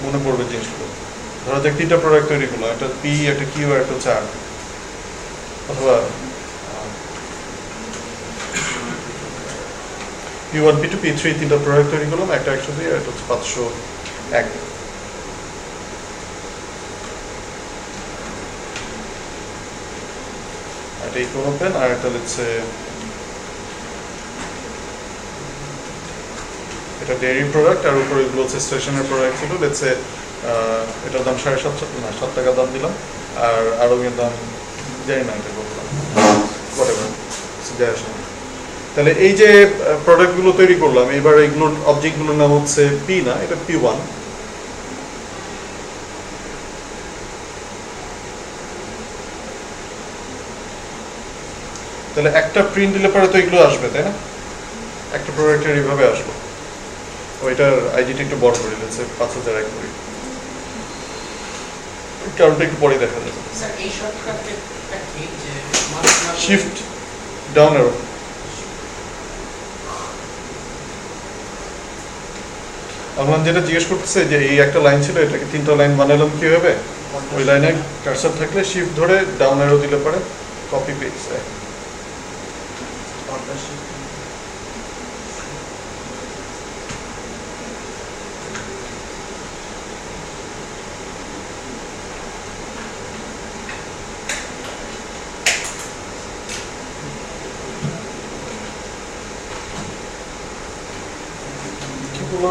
মনে পড়বে জিনিসগুলো। ধরো যাক 3টা প্রোডাক্ট তৈরি করলাম, একটা পি, একটা কিউ, আর একটা চার, অথবা P1 P2 P3 3টা প্রোডাক্ট তৈরি করলাম, একটা 102 আর একটা হচ্ছে 501। একটা ইকোনো পেন আর একটা হচ্ছে এটা ডেয়ারি প্রোডাক্ট, আর উপরে এগুলো হচ্ছে স্টেশনের প্রোডাক্ট ছিল। লেটস সে এটার দাম 7.5 না 7 টাকা দাম দিলাম, আর আরো এর দাম জানি না এটা করলাম, হোয়াটএভার যায় আসে না। তাহলে এই যে প্রোডাক্টগুলো তৈরি করলাম, এবার এগুলোর অবজেক্টগুলোর নাম হচ্ছে পি না, এটা P1। তাহলে একটা প্রিন্ট দিলে পরে তো এগুলো আসবে, তাই না? একটা প্রোডাক্টের এইভাবে আসবে। ওইটার আইডিটা একটু বড় করে দিয়েছে, 5001 করি, কারণটা একটু পরে দেখা যাবে। Shift down arrow. আমার যেটা জিজ্ঞেস করতেছে যে এই একটা লাইন ছিল, এটাকে 3টা লাইন বানালাম কি হবে, ওই লাইনে কার্সার থাকলে শিফট ধরে ডাউন অ্যারো দিলে পরে কপি পেস্ট।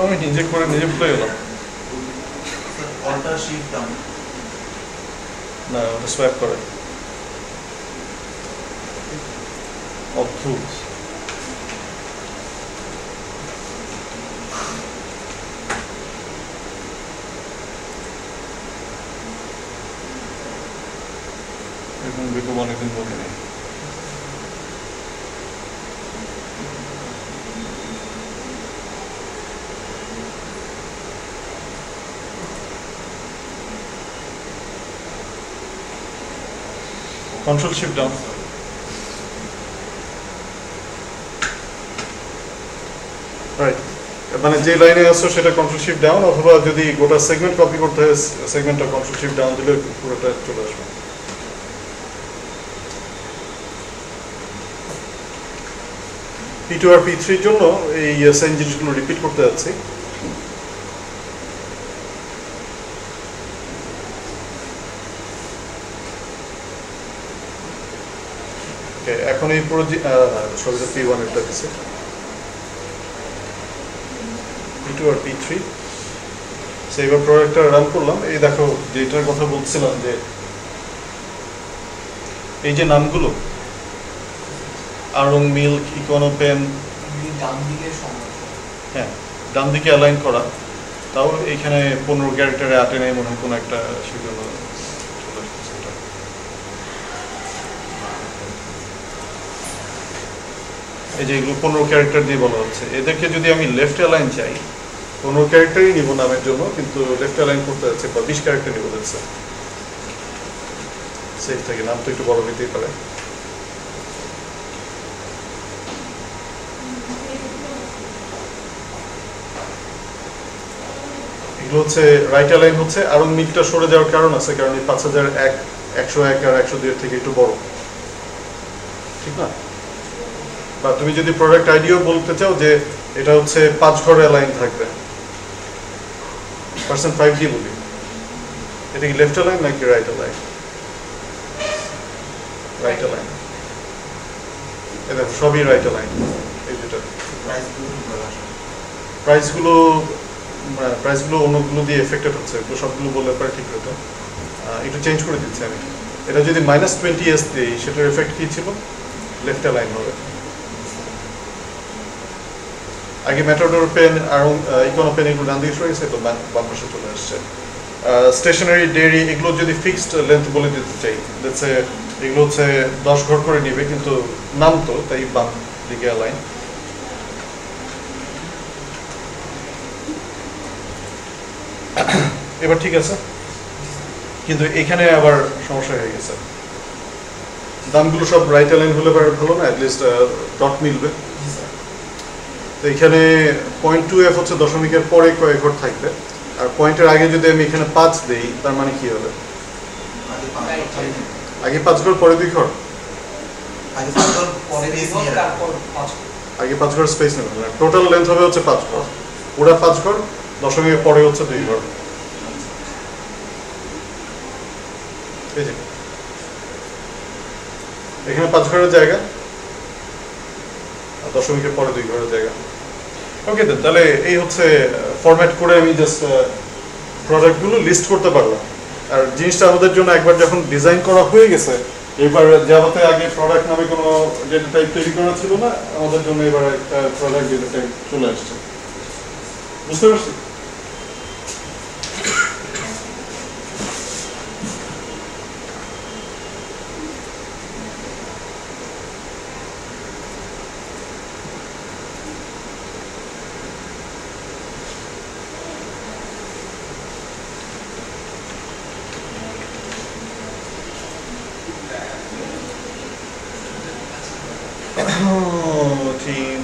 আমি নিজে করে নিজে ভুলে গেলাম। না ওটা সোয়াপ করে অদ্ভুত। এরকম বিকল্প অনেকদিন বলি নেই। Control shift down. Right. মানে যে লাইনে আসছো সেটা কন্ট্রোল শিফট ডাউন, অথবা যদি গোটা সেগমেন্ট কপি করতে হয় সেগমেন্টটা কন্ট্রোল শিফট ডাউন দিলে পুরোটা চলে আসবে। P2 আর P3 এর জন্য এই সেম জিনিসগুলো রিপিট করতে যাচ্ছি। এখন এই পুরো ছবিটা P1 এটা দিচ্ছে, P2 আর P3। এবার প্রোডাক্টটা রান করলাম। এই দেখো যেটার কথা বলছিলাম, যে এই যে নামগুলো আরং, মিল্ক, ইকোনো পেন, হ্যাঁ ডান দিকে অ্যালাইন করা, তাও এইখানে 15 ক্যারেক্টারে আটে নেই মনে হয় কোনো একটা, সেজন্য চলে আসতেছে এটা। এই যে এগুলো 15 ক্যারেক্টার দিয়ে বলা হচ্ছে। এদেরকে যদি আমি লেফট অ্যালাইন চাই, 15 ক্যারেক্টারই নিব নামের জন্য, কিন্তু লেফট অ্যালাইন করতে যাচ্ছে বা 20 ক্যারেক্টার নিব যাচ্ছে। সেফ থাকে, নাম তো একটু বড় হইতেই পারে। এগুলো হচ্ছে রাইট অ্যালাইন হচ্ছে। আরো মিল্কটা সরে যাওয়ার কারণ আছে, কারণ এই 5001, 101 আর 102 থেকে একটু বড়, ঠিক না? বা তুমি যদি প্রোডাক্ট আইডিও বলতে চাও যে এটা হচ্ছে 5 ঘরে অ্যালাইন থাকবে, %5 দিয়ে বলি, এটা কি লেফট অ্যালাইন নাকি রাইট অ্যালাইন? Right align. এই দেখো সবই রাইট অ্যালাইন। এই যেটা প্রাইসগুলো অন্যগুলো দিয়ে এফেক্টেড হচ্ছে, এগুলো সবগুলো বললে পরে ঠিক হতো। একটু চেঞ্জ করে দিচ্ছি আমি। এটা যদি -20s দিই, সেটার এফেক্ট কি ছিল? লেফট অ্যালাইন হবে। আগে ম্যাটাডোর পেন আর ইকোনো পেন এগুলো ডান দিকে সরে গেছে, তো বাম পাশে চলে আসছে। স্টেশনারি, ডেয়ারি এগুলো যদি ফিক্সড লেন্থ বলে দিতে চাই, লেটস সে এগুলো হচ্ছে 10 ঘর করে নিবে, কিন্তু নাম তো তাই বাম দিকে অ্যালাইন। এবার ঠিক আছে, কিন্তু এখানে আবার সমস্যা হয়ে গেছে। দামগুলো সব রাইট অ্যালাইন হলে ভালো না, অ্যাটলিস্ট ডট মিলবে। তো এখানে 0.2f হচ্ছে দশমিকের পরে কয়েক ঘর থাকবে, আর পয়েন্টের আগে যদি আমি এখানে 5 দেই, তার মানে কি হবে? আগে 5 ঘর পরে 2 ঘর, আগে 5 ঘর স্পেস নেবে, টোটাল লেন্থ হবে হচ্ছে 5 ঘর, ওরা 5 ঘর, দশমিকের পরে হচ্ছে 2 ঘর। এই যে এখানে 5 ঘরের জায়গা, আর দশমিকের পরে 2 ঘরের জায়গা। ওকে, তাহলে এই হচ্ছে ফরম্যাট করে আমি জাস্ট প্রোডাক্টগুলো লিস্ট করতে পারলাম। আর জিনিসটা আমাদের জন্য একবার যখন ডিজাইন করা হয়ে গেছে, এবার যাতে আগে প্রোডাক্ট নামে কোনো ডেটা টাইপ তৈরি করা ছিল না, আমাদের জন্য এবার একটা প্রোডাক্ট ডেটা টাইপ চলে আসছে। বুঝতে পারছি? team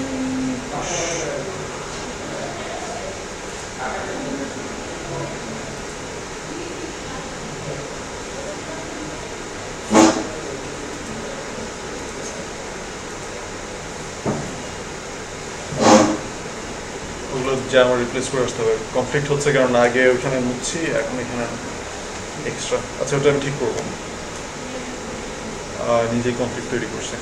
যে আমার রিপ্লেস করে আসতে হবে। কনফ্লিক্ট হচ্ছে কারণ আগে ওখানে মুছছি, এখন এখানে এক্সট্রা। আচ্ছা, ওটা আমি ঠিক করবো, নিজেই কনফ্লিক্ট তৈরি করছে।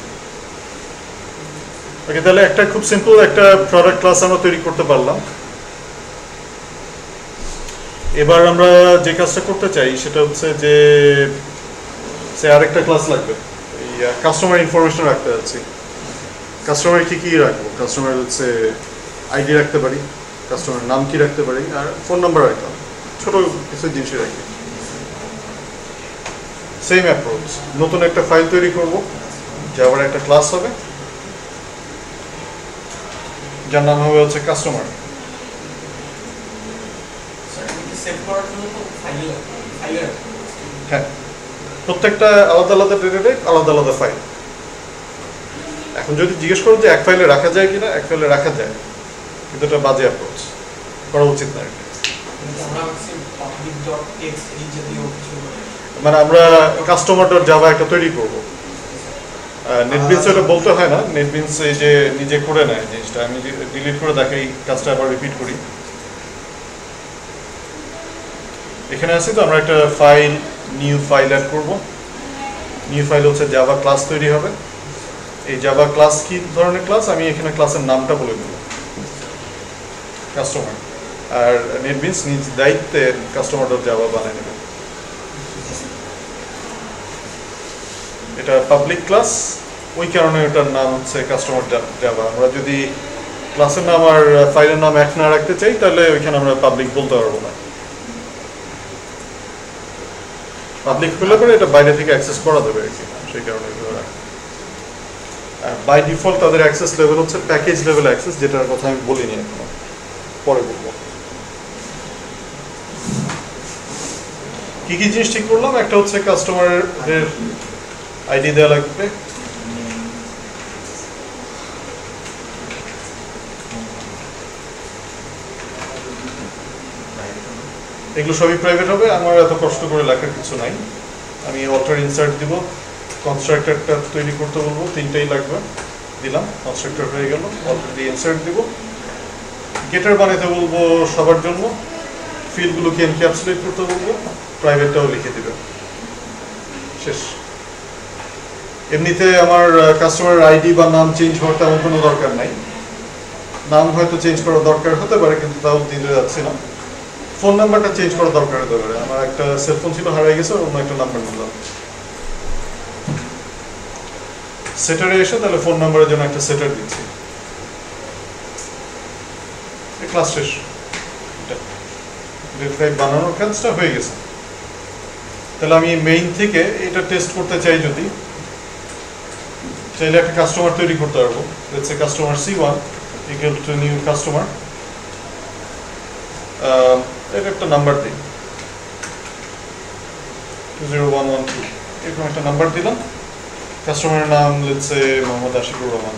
ওকে, তাহলে একটা খুব সিম্পল একটা প্রোডাক্ট ক্লাস আমরা তৈরি করতে পারলাম। এবার আমরা যে কাজটা করতে চাই সেটা হচ্ছে যে আরেকটা ক্লাস লাগবে, এই কাস্টমার ইনফরমেশন রাখতে যাচ্ছি। কাস্টমার কি রাখবো, কাস্টমার হচ্ছে আইডি রাখতে পারি, কাস্টমার নাম কি রাখতে পারি, আর ফোন নাম্বার রাখলাম, ছোট কিছু জিনিসই রাখি। সেম অ্যাপ্রোচ, নতুন একটা ফাইল তৈরি করব, জাভার একটা ক্লাস হবে যার নাম হবে হচ্ছে কাস্টমার। হ্যাঁ, প্রত্যেকটা আলাদা আলাদা ডেটা, আলাদা আলাদা ফাইল। এখন যদি জিজ্ঞেস করো যে এক ফাইলে রাখা যায় কিনা, এক ফাইলে রাখা যায়, কিন্তু এটা বাজে অ্যাপ্রোচ, করা উচিত না। মানে আমরা কাস্টমার ডট জাভা একটা তৈরি করবো, নেটবিনস এটা বলতে হয় না, নেটবিনস এই যে নিজে করে নেয় জিনিসটা। আমি ডিলিট করে দেখে এই কাজটা আবার রিপিট করি। এখানে আছে তো আমরা একটা ফাইল, নিউ ফাইল অ্যাড করবো। নিউ ফাইল হচ্ছে জাভা ক্লাস তৈরি হবে। এই জাভা ক্লাস কি ধরনের ক্লাস, আমি এখানে ক্লাসের নামটা বলে দেবো, কাস্টমার। আর নেটবিনস নিজ দায়িত্বে কাস্টমার ডট জাভা বানিয়ে নেবে। এটা পাবলিক ক্লাস, ওই কারণে এটার নাম হচ্ছে কাস্টমার জাভা। আমরা যদি ক্লাসের নাম আর ফাইলের নাম এক না রাখতে চাই, তাহলে ওইখানে আমরা পাবলিক বলতে পারবো না। পাবলিক হলে পরে এটা বাইরে থেকে অ্যাক্সেস করা যাবে আর কি, সেই কারণে বাই ডিফল্ট তাদের অ্যাক্সেস লেভেল হচ্ছে প্যাকেজ লেভেল অ্যাক্সেস, যেটার কথা আমি বলিনি এখনো, পরে বলবো। কি কি জিনিস ঠিক করলাম, একটা হচ্ছে কাস্টমারের আইডি দেওয়া লাগবে, এগুলো সবই প্রাইভেট হবে, আমার এত কষ্ট করে লেখার কিছু নাই। আমি অল্টার ইনসার্ট দিব, কনস্ট্রাক্টরটা তৈরি করতে বলবো, তিনটাই লাগবে, দিলাম, কনস্ট্রাক্টর হয়ে গেল। অল্টার দিয়ে ইনসার্ট দিব, গেটার বানাতে বলবো সবার জন্য, ফিল্ডগুলোকে এনক্যাপসুলেট করতে বলবো, প্রাইভেটটাও লিখে দিবে, শেষ। এমনিতে আমার কাস্টমার আইডি বা নাম চেঞ্জ হওয়ার তেমন কোনো দরকার নাই। নাম হয়তো চেঞ্জ করার দরকার হতে পারে, কিন্তু তাও দিতে যাচ্ছি না। ফোন নাম্বারটা চেঞ্জ করার দরকার হতে পারে, আমার একটা সেলফোন ছিল হারিয়ে গেছে, অন্য একটা নাম্বার নিলাম। সেটারে এসে তাহলে ফোন নাম্বারের জন্য একটা সেটার দিচ্ছি, ক্লাস শেষ। বানানোর কাজটা হয়ে গেছে। তাহলে আমি মেইন থেকে এটা টেস্ট করতে চাই, যদি চাইলে একটা কাস্টমার তৈরি করতে পারবো। Let's say customer C1 equal to new customer, এটা একটা নাম্বার দিই 20112, এরকম একটা নাম্বার দিলাম। কাস্টমারের নাম লেটস সে মোহাম্মদ আশিকুর রহমান,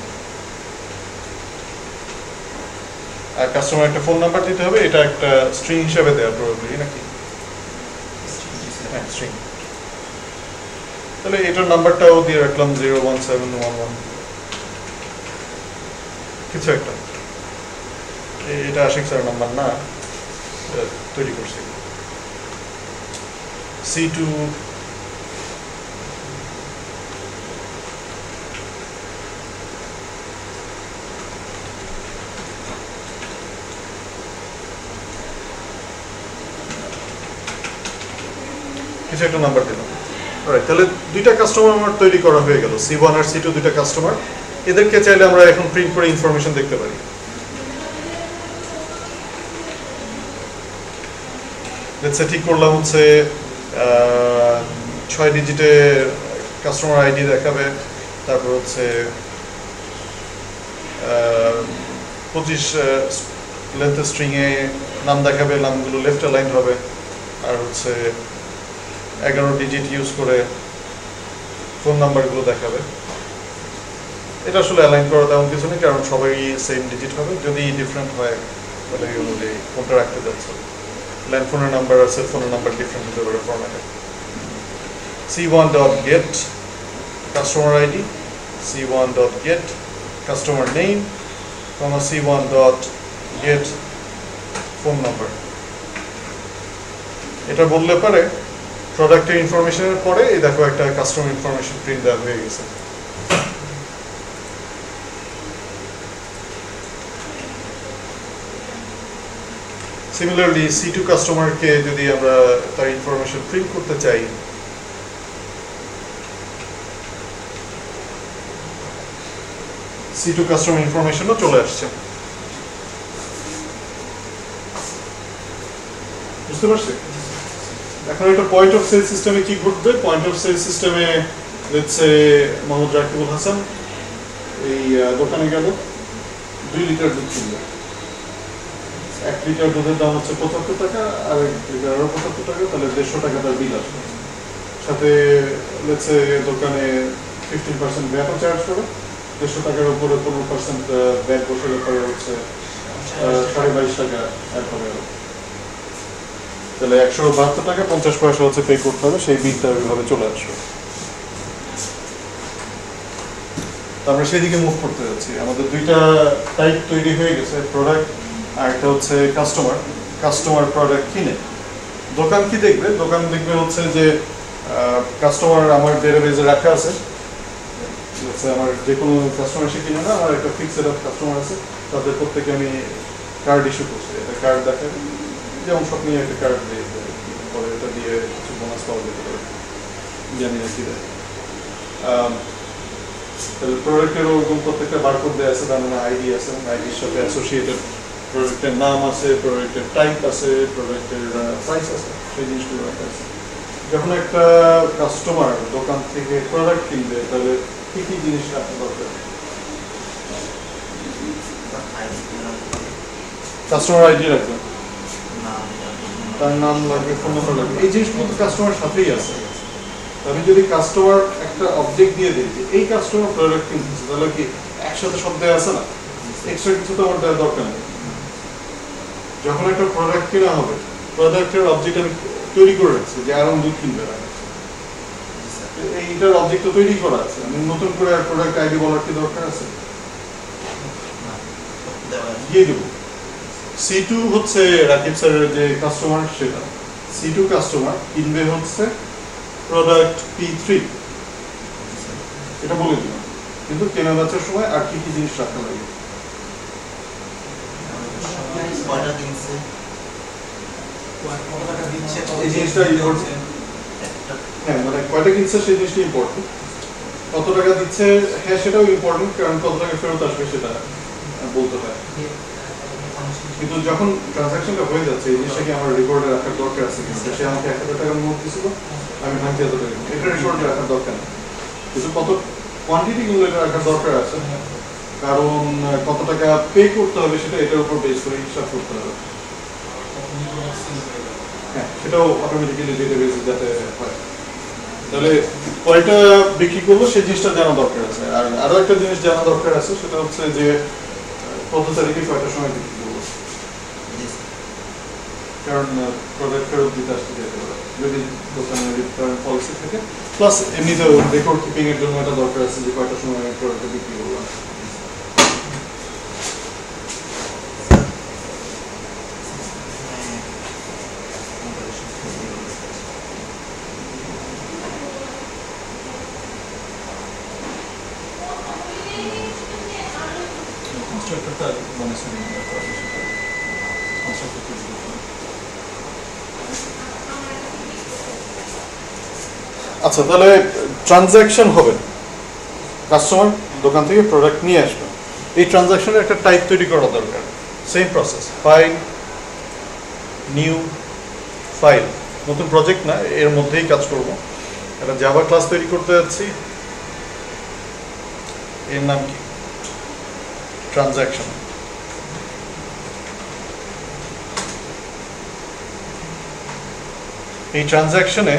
আর কাস্টমার একটা ফোন নাম্বার দিতে হবে, এটা একটা স্ট্রিং হিসাবে দেওয়া প্রবাবলি নাকি, হ্যাঁ স্ট্রিং। তাহলে এটার নাম্বারটাও দিয়ে রাখলাম 01711 কিছু একটা। এটা আশিক স্যার নাম্বার না, তৈরি করছি। C2 কিছু একটা নাম্বার দিলাম। তাহলে দুইটা কাস্টমার আমার তৈরি করা হয়ে গেল, C1 আর C2 দুইটা কাস্টমার। এদেরকে চাইলে আমরা এখন প্রিন্ট করে ইনফরমেশন দেখতে পারি। ঠিক করলাম হচ্ছে 6 ডিজিটে কাস্টমার আইডি দেখাবে, তারপর হচ্ছে 25 লেন্থ স্ট্রিং এ নাম দেখাবে, নামগুলো লেফট অ্যালাইন হবে, আর হচ্ছে 11 ডিজিট ইউজ করে ফোন নাম্বারগুলো দেখাবে। এটা আসলে অ্যালাইন করা তেমন কিছু নেই, কারণ সবাই সেম ডিজিট হবে। যদি ডিফারেন্ট হয় তাহলে কোনটা রাখতে যাচ্ছে, ল্যান্ড ফোনের নাম্বার আর সেল ফোনের নাম্বার ডিফারেন্ট হতে পারে ফরম্যাটে। C1.get customer ID, C1.get customer name, C1.get phone number. এটা বললে পারে প্রোডাক্টের ইনফরমেশনের পরে এই দেখো একটা কাস্টমার ইনফরমেশন প্রিন্ট দেওয়া হয়ে গেছে। সিমিলারলি C2 কাস্টমারকে যদি আমরা তার ইনফরমেশন প্রিন্ট করতে চাই, C2 কাস্টমার ইনফরমেশনও চলে আসছে। বুঝতে পারছি? এখন একটা পয়েন্ট অফ সেল সিস্টেমে কি ঘটবে? পয়েন্ট অফ সেল সিস্টেমে লেটস সে মোহাম্মদ রাকিবুল হাসান এই দোকানে গেল 2 লিটার দুধ কিনলো। 1 লিটার দুধের দাম হচ্ছে 75 টাকা, আর 1 লিটারও 75 টাকা, তাহলে 150 টাকা তার বিল আসবে। সাথে লেটস সে দোকানে 15% ভ্যাটও চার্জ করে, 150 টাকার উপরে 15% ভ্যাট বসালে পরে হচ্ছে 22.5 টাকা অ্যাড হবে। তাহলে 172 টাকা 50 পয়সা হচ্ছে পে করতে হবে, সেই বিলটা ওইভাবে চলে আসবে। আমরা সেদিকে মুভ করতে যাচ্ছি। আমাদের দুইটা টাইপ তৈরি হয়ে গেছে, প্রোডাক্ট আর একটা হচ্ছে কাস্টমার। কাস্টমার প্রোডাক্ট কিনে দোকান কি দেখবে? দোকান দেখবে হচ্ছে যে কাস্টমার আমার ডেটাবেজে রাখা আছে। আমার যে কোনো কাস্টমার এসে কিনে না, আমার একটা ফিক্সড অফ কাস্টমার আছে, তাদের প্রত্যেকে আমি কার্ড ইস্যু করছি। এটা কার্ড দেখে, যেমন সব নিয়ে একটা কার্ড দিয়ে পরে এটা দিয়ে কিছু বোনাস পাওয়া যেতে পারে, জানি না কি দেয়। তাহলে প্রোডাক্টের ওরকম প্রত্যেকটা বারকোড দেওয়া আছে, তার মানে আইডি আছে, আইডির সাথে অ্যাসোসিয়েটেড প্রোডাক্টের নাম আছে, প্রোডাক্টের টাইপ আছে, প্রোডাক্টের প্রাইস আছে, সেই জিনিসগুলো রাখা আছে। যখন একটা কাস্টমার দোকান থেকে প্রোডাক্ট কিনবে, তাহলে কি কি জিনিস রাখতে দরকার? কাস্টমার আইডি রাখবেন, তার নাম লাগবে, ফোন নাম্বার লাগবে, এই জিনিসগুলো তো কাস্টমার সাথেই আছে। আমি যদি কাস্টমার একটা অবজেক্ট দিয়ে দিই যে এই কাস্টমার প্রোডাক্ট কিনতেছে, তাহলে কি একসাথে সব দেওয়া আছে না? এক্সট্রা কিছু তো আমার দেওয়ার দরকার নেই। যখন একটা প্রোডাক্ট কেনা হবে, প্রোডাক্টের অবজেক্ট আমি তৈরি করে রাখছি যে আরাম দুধ কিনবে না, এইটার অবজেক্ট তো তৈরি করা আছে। আমি নতুন করে আর প্রোডাক্ট আইডি বলার কি দরকার আছে? দিয়ে দেবো। C2 হচ্ছে রাকিব স্যারের যে কাস্টমার, সেটা C2 কাস্টমার কিনবে হচ্ছে প্রোডাক্ট P3, এটা বলে দিলাম। কিন্তু কেনা বেচার সময় আর কি কি জিনিস রাখা লাগে? এই জিনিসটা ইম্পর্টেন্ট। হ্যাঁ, মানে কয়টা কিনছে সেই জিনিসটা ইম্পর্টেন্ট। কত টাকা দিচ্ছে, হ্যাঁ সেটাও ইম্পর্টেন্ট, কারণ কত টাকা ফেরত আসবে সেটা বলতে হয়। কিন্তু যখন ট্রানজাকশনটা হয়ে যাচ্ছে, এই জিনিসটাকে আমার রেকর্ডে রাখার দরকার আছে। সে আমাকে 1000 টাকা নোট দিয়েছিল, আমি ভাঙতে এত টাকা, এটা রেকর্ডে রাখার দরকার নেই। কিন্তু কত কোয়ান্টিটি গুলো এটা রাখার দরকার আছে, কারণ কত টাকা পে করতে হবে সেটা এটার উপর বেস করে হিসাব করতে হবে। হ্যাঁ, সেটাও অটোমেটিক্যালি ডেটাবেসে যাতে হয়। তাহলে কয়টা বিক্রি করবো সেই জিনিসটা জানা দরকার আছে। আর আরো একটা জিনিস জানা দরকার আছে, সেটা হচ্ছে যে কত তারিখে কয়টার সময় বিক্রি করবো, কারণ প্রোডাক্ট ফেরত দিতে আসতে যেতে পারে যদি দোকানে রিটার্ন পলিসি থাকে। প্লাস এমনিতেও রেকর্ড কিপিং এর জন্য এটা দরকার আছে যে কয়টার সময় প্রোডাক্ট বিক্রি করবো। আচ্ছা, তাহলে ট্রানজাকশন হবে, কাস্টমার দোকান থেকে প্রোডাক্ট নিয়ে আসবে, এই ট্রানজাকশনের একটা টাইপ তৈরি করা দরকার। Same process, file, new file, নতুন প্রজেক্ট না, এর মধ্যেই কাজ করব। একটা জাভা ক্লাস তৈরি করতে যাচ্ছি, এর নাম কি? ট্রানজাকশন। এই ট্রানজাকশনে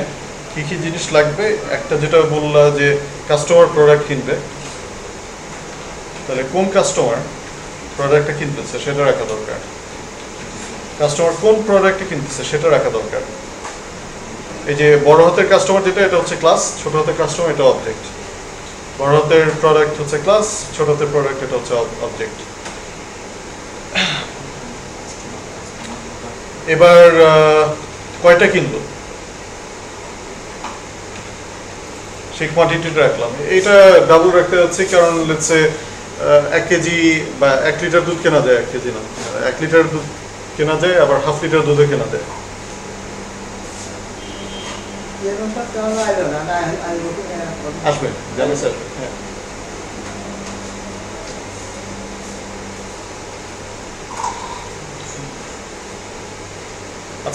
কি কি জিনিস লাগবে? একটা যেটা বললা যে কাস্টমার প্রোডাক্ট কিনবে, তাহলে কোন কাস্টমার প্রোডাক্টটা কিনতেছে সেটা রাখা দরকার। কাস্টমার কোন প্রোডাক্টটা কিনতেছে সেটা রাখা দরকার। এই যে বড় হাতের কাস্টমার যেটা, এটা হচ্ছে ক্লাস, ছোট হাতের কাস্টমার এটা অবজেক্ট। বড় হাতের প্রোডাক্ট হচ্ছে ক্লাস, ছোট হাতের প্রোডাক্ট এটা হচ্ছে অবজেক্ট। এবার কয়টা কিনলো সেই কোয়ান্টিটিটা রাখলাম। এটা ডাবল রাখতে যাচ্ছি, কারণ লেটস সে 1 কেজি বা 1 লিটার দুধ কেনা যায়, 1 কেজি না, 1 লিটার দুধ কেনা যায়, আবার হাফ লিটার দুধে কেনা যায়। আসবে, জানি স্যার। হ্যাঁ,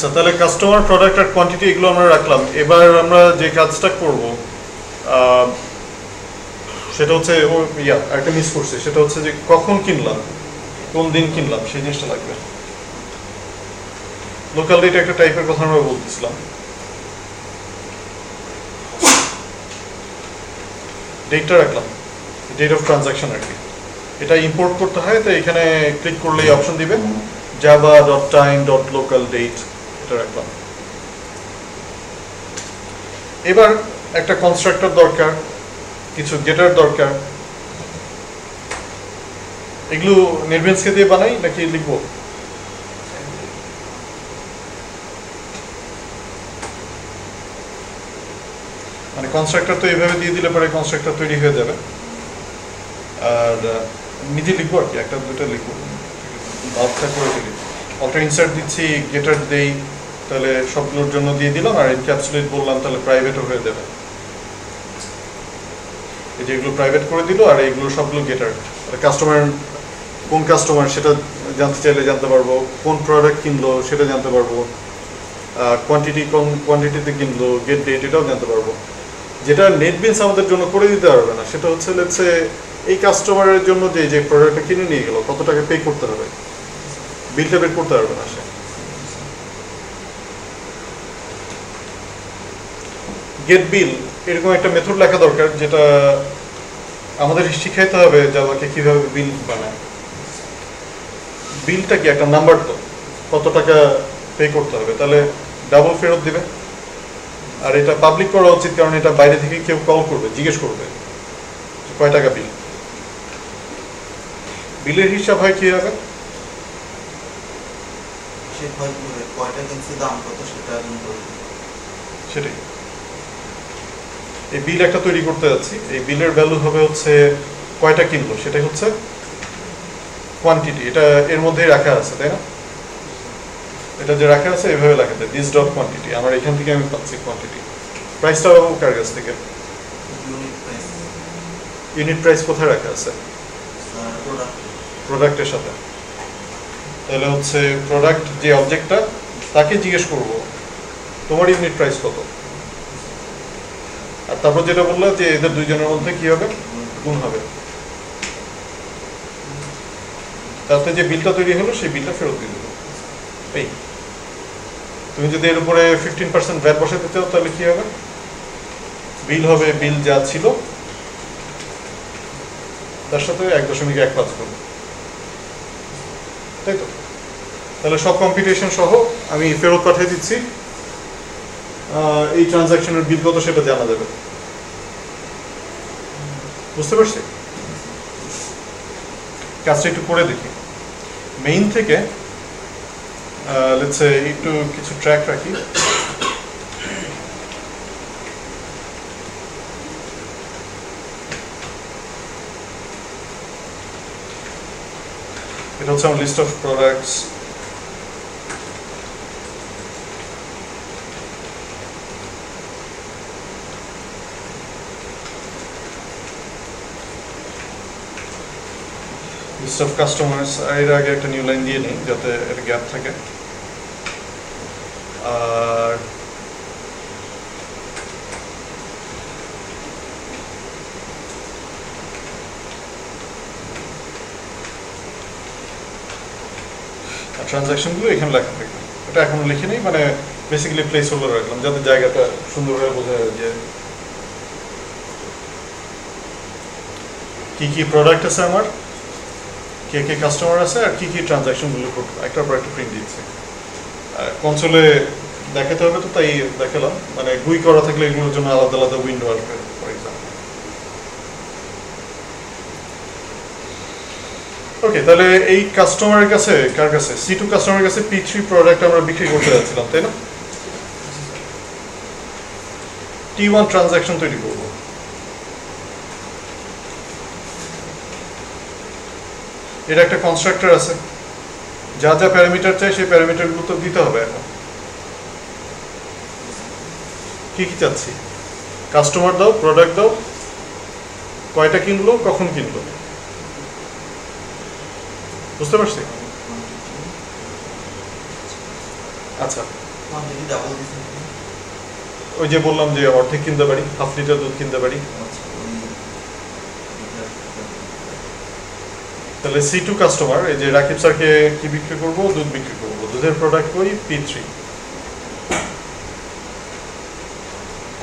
আচ্ছা, তাহলে কাস্টমার, প্রোডাক্ট আর কোয়ান্টিটি এগুলো আমরা রাখলাম। এবার আমরা যে কাজটা করব সেটা হচ্ছে একটা মিস করছি, সেটা হচ্ছে যে কখন কিনলাম, কোন দিন কিনলাম, সেই জিনিসটা লাগবে। লোকাল ডেট একটা টাইপের কথা আমরা বলতেছিলাম। ডেটটা রাখলাম, ডেট অফ ট্রানজাকশন আর কি। এটা ইম্পোর্ট করতে হয়, তো এখানে ক্লিক করলেই অপশন দিবে java.time.localDate, এটা রাখলাম। এবার একটা কনস্ট্রাক্টর দরকার, কিছু গেটার দরকার। এগুলো নেটবিনসকে দিয়ে বানাই নাকি লিখবো? মানে কনস্ট্রাক্টর তো এইভাবে দিয়ে দিলে পরে কনস্ট্রাক্টর তৈরি হয়ে যাবে। আর নিজে লিখবো আর কি, একটা দুটো লিখবো, বাল্বটা করে দিলি। অটো ইনসার্ট দিচ্ছি, গেটার দেই, তাহলে সবগুলোর জন্য দিয়ে দিলাম। আর এনক্যাপসুলেট বললাম, তাহলে প্রাইভেটও হয়ে যাবে। এই যে এগুলো প্রাইভেট করে দিল, আর এইগুলো সবগুলো গেটার। কাস্টমার কোন কাস্টমার সেটা জানতে চাইলে জানতে পারবো, কোন প্রোডাক্ট কিনলো সেটা জানতে পারবো, কোয়ান্টিটি কোন কোয়ান্টিটিতে কিনলো, গেট ডেট এটাও জানতে পারবো। যেটা নেটবিনস আমাদের জন্য করে দিতে পারবে না, সেটা হচ্ছে লেটসে এই কাস্টমারের জন্য যে প্রোডাক্টটা কিনে নিয়ে গেল কত টাকা পে করতে হবে, বিলটা বের করতে পারবে না সে। গেট বিল এরকম একটা মেথড লেখা দরকার, যেটা আমাদের শিখাইতে হবে জাভাকে কিভাবে বিল বানায়। বিলটা কি একটা নাম্বার, তো কত টাকা পে করতে হবে, তাহলে ডাবল ফেরত দিবে। আর এটা পাবলিক করা উচিত, কারণ এটা বাইরে থেকে কেউ কল করবে, জিজ্ঞেস করবে কয় টাকা বিল। বিলের হিসাব হয় কি হবে, সেটাই। এই বিল একটা তৈরি করতে যাচ্ছি, এই বিলের ভ্যালু হবে হচ্ছে কয়টা কিনলো, সেটাই হচ্ছে কোয়ান্টিটি। এটা এর মধ্যেই রাখা আছে, তাই না? এটা যে রাখা আছে এভাবে লেখা যায়, দিস ডট কোয়ান্টিটি। আমার এখান থেকে আমি পাচ্ছি কোয়ান্টিটি। প্রাইসটা পাবো কার কাছ থেকে? ইউনিট প্রাইস কোথায় রাখা আছে? প্রোডাক্টের সাথে। তাহলে হচ্ছে প্রোডাক্ট যে অবজেক্টটা, তাকে জিজ্ঞেস করবো তোমার ইউনিট প্রাইস কত। আর তারপর যেটা বললো যে এদের দুইজনের মধ্যে কি হবে, গুণ হবে। তাতে যে বিলটা তৈরি হলো সেই বিলটা ফেরত দিয়ে দেবো। এই তুমি যদি এর উপরে 15% ভ্যাট বসাতে চাও, তাহলে কি হবে, বিল হবে বিল যা ছিল তার সাথে 1.15 করবো, তাই তো? তাহলে সব কম্পিউটেশন সহ আমি ফেরত পাঠিয়ে দিচ্ছি। এই ট্রানজাকশনের বিল কত সেটা জানা যাবে। বুঝতে পারছি? কাজটা একটু করে দেখি। মেইন থেকে লেটস সে একটু কিছু ট্র্যাক রাখি। এটা হচ্ছে আমার list of products. List of customers. এর আগে একটা নিউ লাইন দিয়ে নিই যাতে একটা গ্যাপ থাকে। আর ট্রানজাকশনগুলো এখানে লেখা থাকবে। এটা এখনো লিখে নেই, মানে বেসিক্যালি প্লেস হোল্ডার রাখলাম যাতে জায়গাটা সুন্দরভাবে বোঝা যায় যে কি কি প্রোডাক্ট আছে আমার, কে কে কাস্টমার আছে, আর কি কি ট্রানজাকশনগুলো করতে একটার পর একটা প্রিন্ট দিচ্ছে। কনসোলে দেখাতে হবে, তো তাই দেখালাম। মানে গুই করা থাকলে এগুলোর জন্য আলাদা আলাদা উইন্ডো আসবে ফর এক্সাম্পল। ওকে, তাহলে এই কাস্টমারের কাছে, কার কাছে, C2 কাস্টমারের কাছে P3 প্রোডাক্ট আমরা বিক্রি করতে যাচ্ছিলাম, তাই না? T1 ট্রানজাকশন তৈরি করব। এটা একটা কনস্ট্রাক্টর আছে, যা যা প্যারামিটার চাই সেই প্যারামিটারগুলো তো দিতে হবে। এখন কি কি চাচ্ছি, কাস্টমার দাও, প্রোডাক্ট দাও, কয়টা কিনলো, কখন কিনলো। বুঝতে পারছি? আচ্ছা, কোয়ান্টিটি ডাবল দিছেন ওই যে বললাম যে অর্ধেক কিনতে পারি, হাফ লিটার দুধ কিনতে পারি। আচ্ছা ওই তাহলে C2 কাস্টমার, এই যে রাকিব স্যারকে কি বিক্রি করব? দুধ বিক্রি করব। দুধের প্রোডাক্ট কই? P3।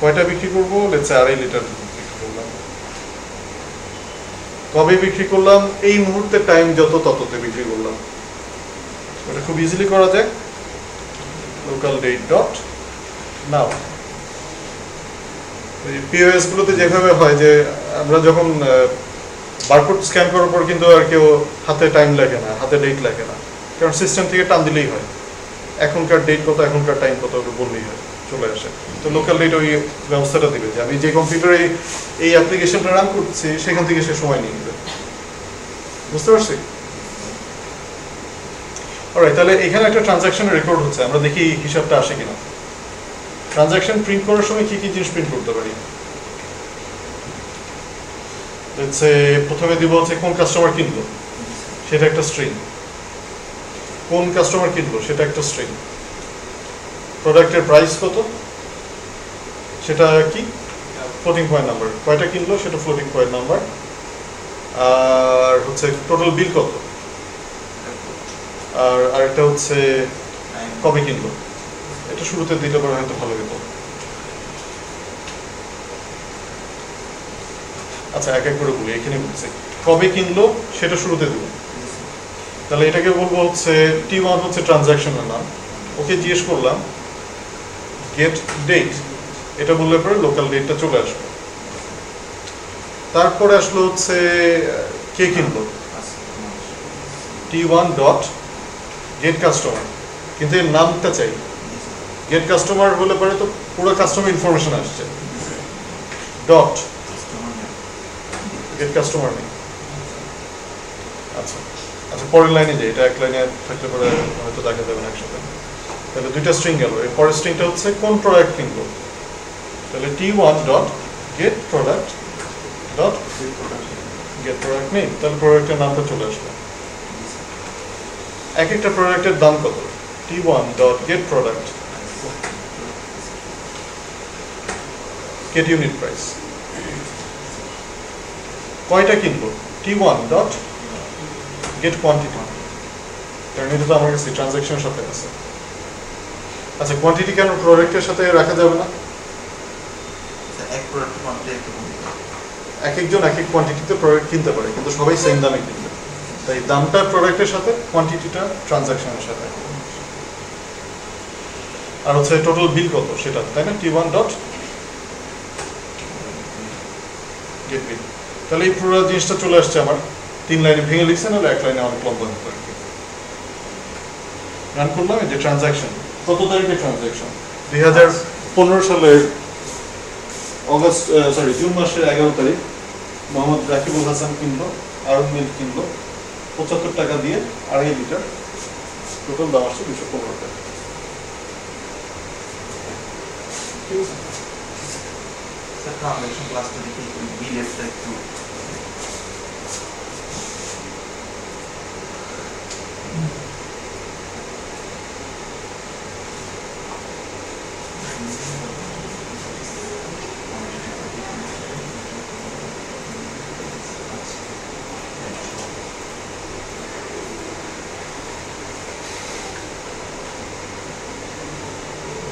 কয়টা বিক্রি করব? লেটস সে 2.5 লিটার দুধ বিক্রি করলাম। কবে বিক্রি করলাম? এই মুহূর্তে টাইম যত তততে বিক্রি করলাম। এটা খুব ইজিলি করা যায়। লোকাল ডেট ডট নাও। পিওএস গুলোতে যেভাবে হয় যে আমরা যখন বারকোড স্ক্যান করার পর কিন্তু আর কেউ হাতে টাইম লাগে না, হাতে ডেট লাগে না, কারণ সিস্টেম থেকে টান দিলেই হয়। এখনকার ডেট কত, এখনকার টাইম কত বললেই হয়, চলে আসে। তো লোকাল ডেট ওই ব্যবস্থাটা দিবে যে আমি যে কম্পিউটারে এই অ্যাপ্লিকেশনটা রান করছি সেখান থেকে সে সময় নিয়ে নেবে। বুঝতে পারছি? অলরাইট, তাহলে এখানে একটা ট্রানজাকশনের রেকর্ড হচ্ছে, আমরা দেখি হিসাবটা আসে কিনা। ট্রানজাকশন প্রিন্ট করার সময় কি কি জিনিস প্রিন্ট করতে পারি? প্রথমে দিব হচ্ছে কোন কাস্টমার কিনলো, সেটা একটা স্ট্রিং। কোন কাস্টমার কিনলো সেটা একটা স্ট্রিং। প্রোডাক্টের প্রাইস কত সেটা কি? Floating point number. কয়টা কিনলো সেটা ফ্লোটিং পয়েন্ট নাম্বার। আর হচ্ছে টোটাল বিল কত, আর আরেকটা হচ্ছে কবে কিনলো। এটা শুরুতে দিলে পরে হয়তো ভালো হতো। আচ্ছা, এক এক করে বলি, এখানে বলছি কবে কিনলো সেটা শুরুতে দেব। তাহলে এটাকে বলবো হচ্ছে T1 হচ্ছে ট্রানজাকশনের নাম। ওকে জিজ্ঞেস করলাম গেট ডেট, এটা বললে পরে লোকাল ডেটটা চলে আসবে। তারপরে আসলো হচ্ছে কে কিনলো, T1 ডট গেট কাস্টমার, কিন্তু এর নামটা চাই। গেট কাস্টমার হলে পরে তো পুরো কাস্টমার ইনফরমেশন আসছে। ডট গেট কাস্টমার নেই। আচ্ছা আচ্ছা, পরের লাইনে যাই, এটা এক লাইনে থাকলে পরে হয়তো দেখা যাবে না একসাথে। তাহলে দুইটা স্ট্রিং গেল। এর পরের স্ট্রিংটা হচ্ছে কোন প্রোডাক্ট কিনবো। তাহলে T1 dot get product dot get product নেই, তাহলে প্রোডাক্টের নামটা চলে আসবে। এক একটা প্রোডাক্টের দাম কত, T1 dot get product get unit price. কয়টা কিনবো, T1 ডট গেট কোয়ান্টিটি, কারণ এটা তো আমার কাছে ট্রানজাকশনের সাথে আছে। আচ্ছা, কোয়ান্টিটি কেন প্রোডাক্টের সাথে রাখা যাবে না? এক প্রোডাক্ট কোয়ান্টিটি এক একজন এক এক কোয়ান্টিটিতে প্রোডাক্ট কিনতে পারে, কিন্তু সবাই সেম দামে কিনবে। তাই দামটা প্রোডাক্টের সাথে, কোয়ান্টিটিটা ট্রানজাকশনের সাথে। আর হচ্ছে টোটাল বিল কত সেটা, তাই না? T1 ডট গেট বিল। তাহলে এই পুরো জিনিসটা চলে আসছে আমার। 3 লাইনে ভেঙে লিখছে, নাহলে এক লাইনে অনেক লম্বা হতে পারে। রান করলাম, এই যে ট্রানজাকশন, কত তারিখে ট্রানজাকশন? 2015 সালের জুন মাসের 11 তারিখ মোহাম্মদ রাকিবুল হাসান কিনলো, আরন মিল্ক কিনলো 75 টাকা দিয়ে 2.5 লিটার। টোটাল দাম আসছে 215 টাকা। ঠিক আছে, স্যার ট্রানজাকশন ক্লাসটা দেখি বিলেটটা একটু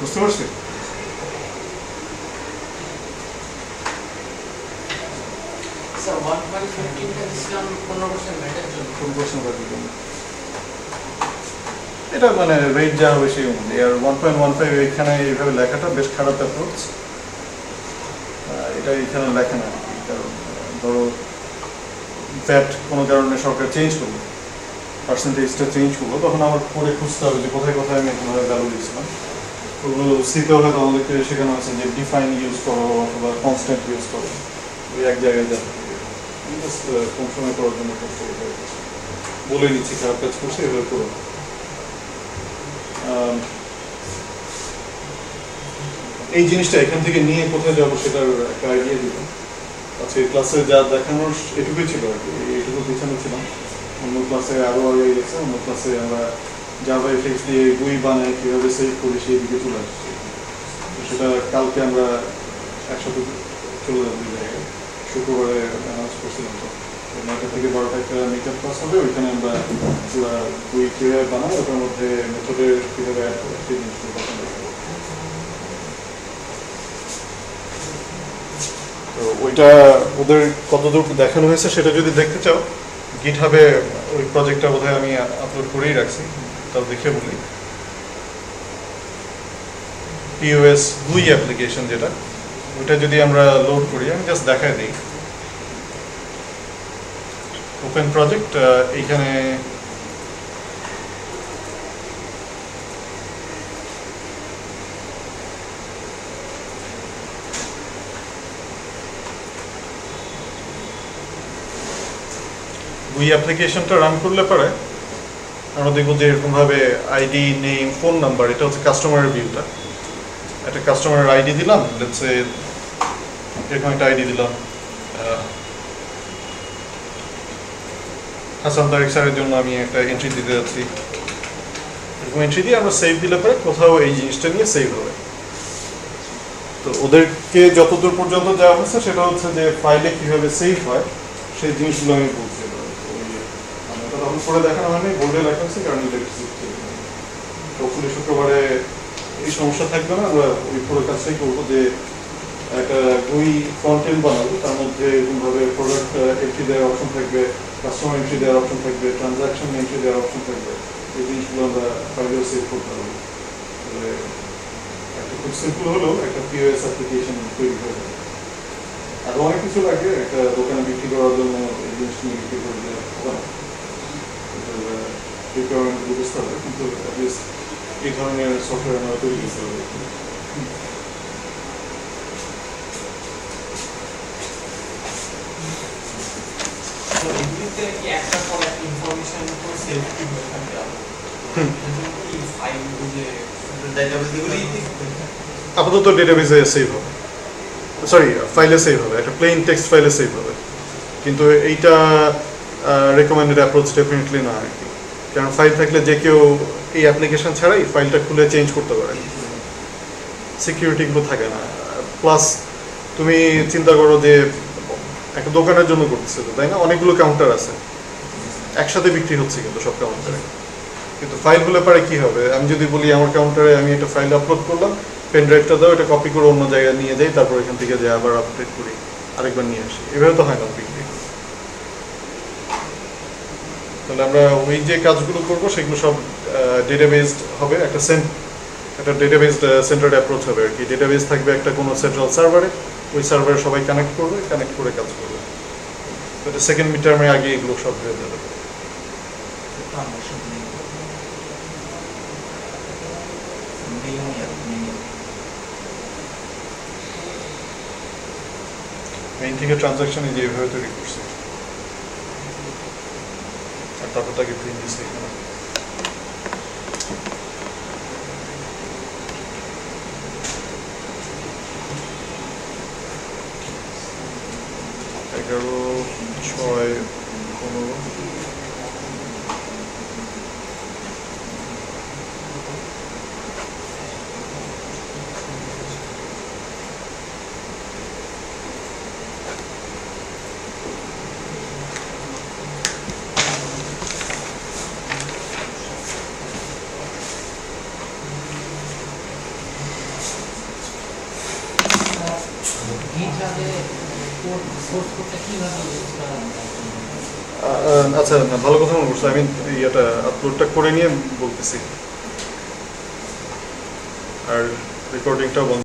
বুঝতে পারছি? স্যার 1.15 টা দিছিলাম 15% ভ্যাটের জন্য। কোন প্রশ্ন করতে হবে? এটা মানে রেট যা হবে সেই অনুযায়ী। আর 1.15 এখানে এইভাবে লেখাটা বেশ খারাপ অ্যাপ্রোচ। এটা এখানে লেখে না, কারণ ধরো ভ্যাট কোনো কারণে সরকার চেঞ্জ করলো, পার্সেন্টেজটা চেঞ্জ করলো, তখন আমার পরে খুঁজতে হবে যে কোথায় কোথায় আমি কোনোভাবে ভ্যালু দিয়েছিলাম। ওগুলো সিতে হয়তো আমাদেরকে শেখানো হয়েছে যে ডিফাইন ইউজ করো অথবা কনস্ট্যান্ট ইউজ করো, ওই এক জায়গায় যাবে। কম সময় করার জন্য বলে নিচ্ছি, খারাপ কাজ করছে এভাবে করো। এই জিনিসটা এখান থেকে নিয়ে কোথায় যাবো সেটার একটা আইডিয়া দিব। আচ্ছা, এই ক্লাসে যা দেখানোর এটুকুই ছিল আর কি, এইটুকু পিছনে ছিলাম। অন্য ক্লাসে আরও আগে গেছে, অন্য ক্লাসে আমরা জাভা এফএক্স দিয়ে গুই বানায় কীভাবে সেভ করি সেই দিকে চলে আসছি। তো সেটা কালকে আমরা একসাথে চলে যাবো ওই জায়গায়, শুক্রবারে অ্যানাউন্স করছিলাম। তো 9টা থেকে 12টা একটা মেকআপ ক্লাস হবে, ওইখানে আমরা পুরো গুই কীভাবে বানাবো, ওটার মধ্যে মেথডের কীভাবে অ্যাড করে সেই জিনিসগুলো পছন্দ করবো। তো ওইটা ওদের কতদূর দেখানো হয়েছে সেটা যদি দেখতে চাও, গিটহাবে ওই প্রজেক্টটা বোধহয় আমি আপলোড করেই রাখছি, তাও দেখে বলি। পিওএস গুই অ্যাপ্লিকেশন যেটা, ওইটা যদি আমরা লোড করি, আমি জাস্ট দেখাই দিই। ওপেন প্রজেক্ট, এইখানে গুই অ্যাপ্লিকেশনটা রান করলে পরে আমরা দেখবো যে এরকমভাবে আইডি, নেম, ফোন নাম্বার, এটা হচ্ছে কাস্টমারের ভিউটা। একটা কাস্টমারের আইডি দিলাম, লেটস সে এরকম একটা আইডি দিলাম, হাসান তারিক স্যারের জন্য আমি একটা এন্ট্রি দিতে যাচ্ছি। এরকম এন্ট্রি দিয়ে আমরা সেভ দিলে পরে কোথাও এই জিনিসটা নিয়ে সেভ হবে। তো ওদেরকে যতদূর পর্যন্ত যাওয়া হচ্ছে সেটা হচ্ছে যে ফাইলে কীভাবে সেভ হয় সেই জিনিসগুলো আমি বলছি। তখন করে দেখানো হয়নি, বোর্ডে লেখা হচ্ছে, কারণ হopefully শুক্রবারে এই সমস্যা থাকবে না। আমরা ওই পুরো কাজটাই করবো, যে একটা গুই ফ্রন্ট এন্ড বানাবো, তার মধ্যে এরকমভাবে প্রোডাক্ট এন্ট্রি দেওয়ার অপশন থাকবে, কাস্টমার এন্ট্রি দেওয়ার অপশন থাকবে, ট্রানজাকশন এন্ট্রি দেওয়ার অপশন থাকবে। এই জিনিসগুলো আমরা ফাইলেও সেভ করতে পারবো। তাহলে একটা খুব সিম্পল হলেও একটা পিওএস অ্যাপ্লিকেশন তৈরি হয়ে যাবে। আরও অনেক কিছু লাগে, একটা দোকানে বিক্রি করার জন্য এই জিনিস নিয়ে বিক্রি করলে হবে না, রিকোয়ারমেন্টগুলো বুঝতে হবে, কিন্তু অ্যাটলিস্ট এই ধরনের সফটওয়্যার আমরা তৈরি করতে হবে। তো এগুলিতে কি একটা পর একটা ইনফরমেশন করে সেভ কি হয়ে থাকে? কি ফাইল যে ডেটাবেস এগুলি আপাতত ডেটাবেসে সেভ হবে, সরি ফাইলে সেভ হবে, একটা প্লেন টেক্সট ফাইলে সেভ হবে। কিন্তু এইটা রেকমেন্ডেড অ্যাপ্রোচ ডেফিনেটলি না আর কি, কারণ ফাইল থাকলে যে কেউ এই অ্যাপ্লিকেশন ছাড়াই ফাইলটা খুলে চেঞ্জ করতে পারে, সিকিউরিটিগুলো থাকে না। প্লাস তুমি চিন্তা করো যে একটা দোকানের জন্য করতেছে তো, তাই না? অনেকগুলো কাউন্টার আছে, একসাথে বিক্রি হচ্ছে কিন্তু সব কাউন্টারে। কিন্তু ফাইল হলে পারে কি হবে, আমি যদি বলি আমার কাউন্টারে আমি একটা ফাইল আপলোড করলাম, পেন ড্রাইভটা দাও, এটা কপি করে অন্য জায়গায় নিয়ে যাই, তারপর এখান থেকে যাই আবার আপডেট করি, আরেকবার নিয়ে আসি, এভাবে তো হয় না বিক্রি। তাহলে আমরা ওই যে কাজগুলো করবো সেগুলো সব ডেটাবেসড হবে, একটা ডেটাবেস সেন্টার্ড অ্যাপ্রোচ হবে আর কি। ডেটাবেস থাকবে একটা কোনো সেন্ট্রাল সার্ভারে, ওই সার্ভারে সবাই কানেক্ট করবে, কানেক্ট করে কাজ করবে। এটা সেকেন্ড মিড টার্মের আগে এগুলো সব হয়ে যাবে। মেইন থেকে ট্রানজাকশনে যেভাবে তৈরি করছে, আর তারপর তাকে প্রিন্ট দিচ্ছে এখানে। এগারো, 6, 15। আচ্ছা, ভালো কথা মনে করছো, আমি এটা আপলোডটা করে নিয়ে বলতেছি, আর রেকর্ডিংটাও বন্ধ।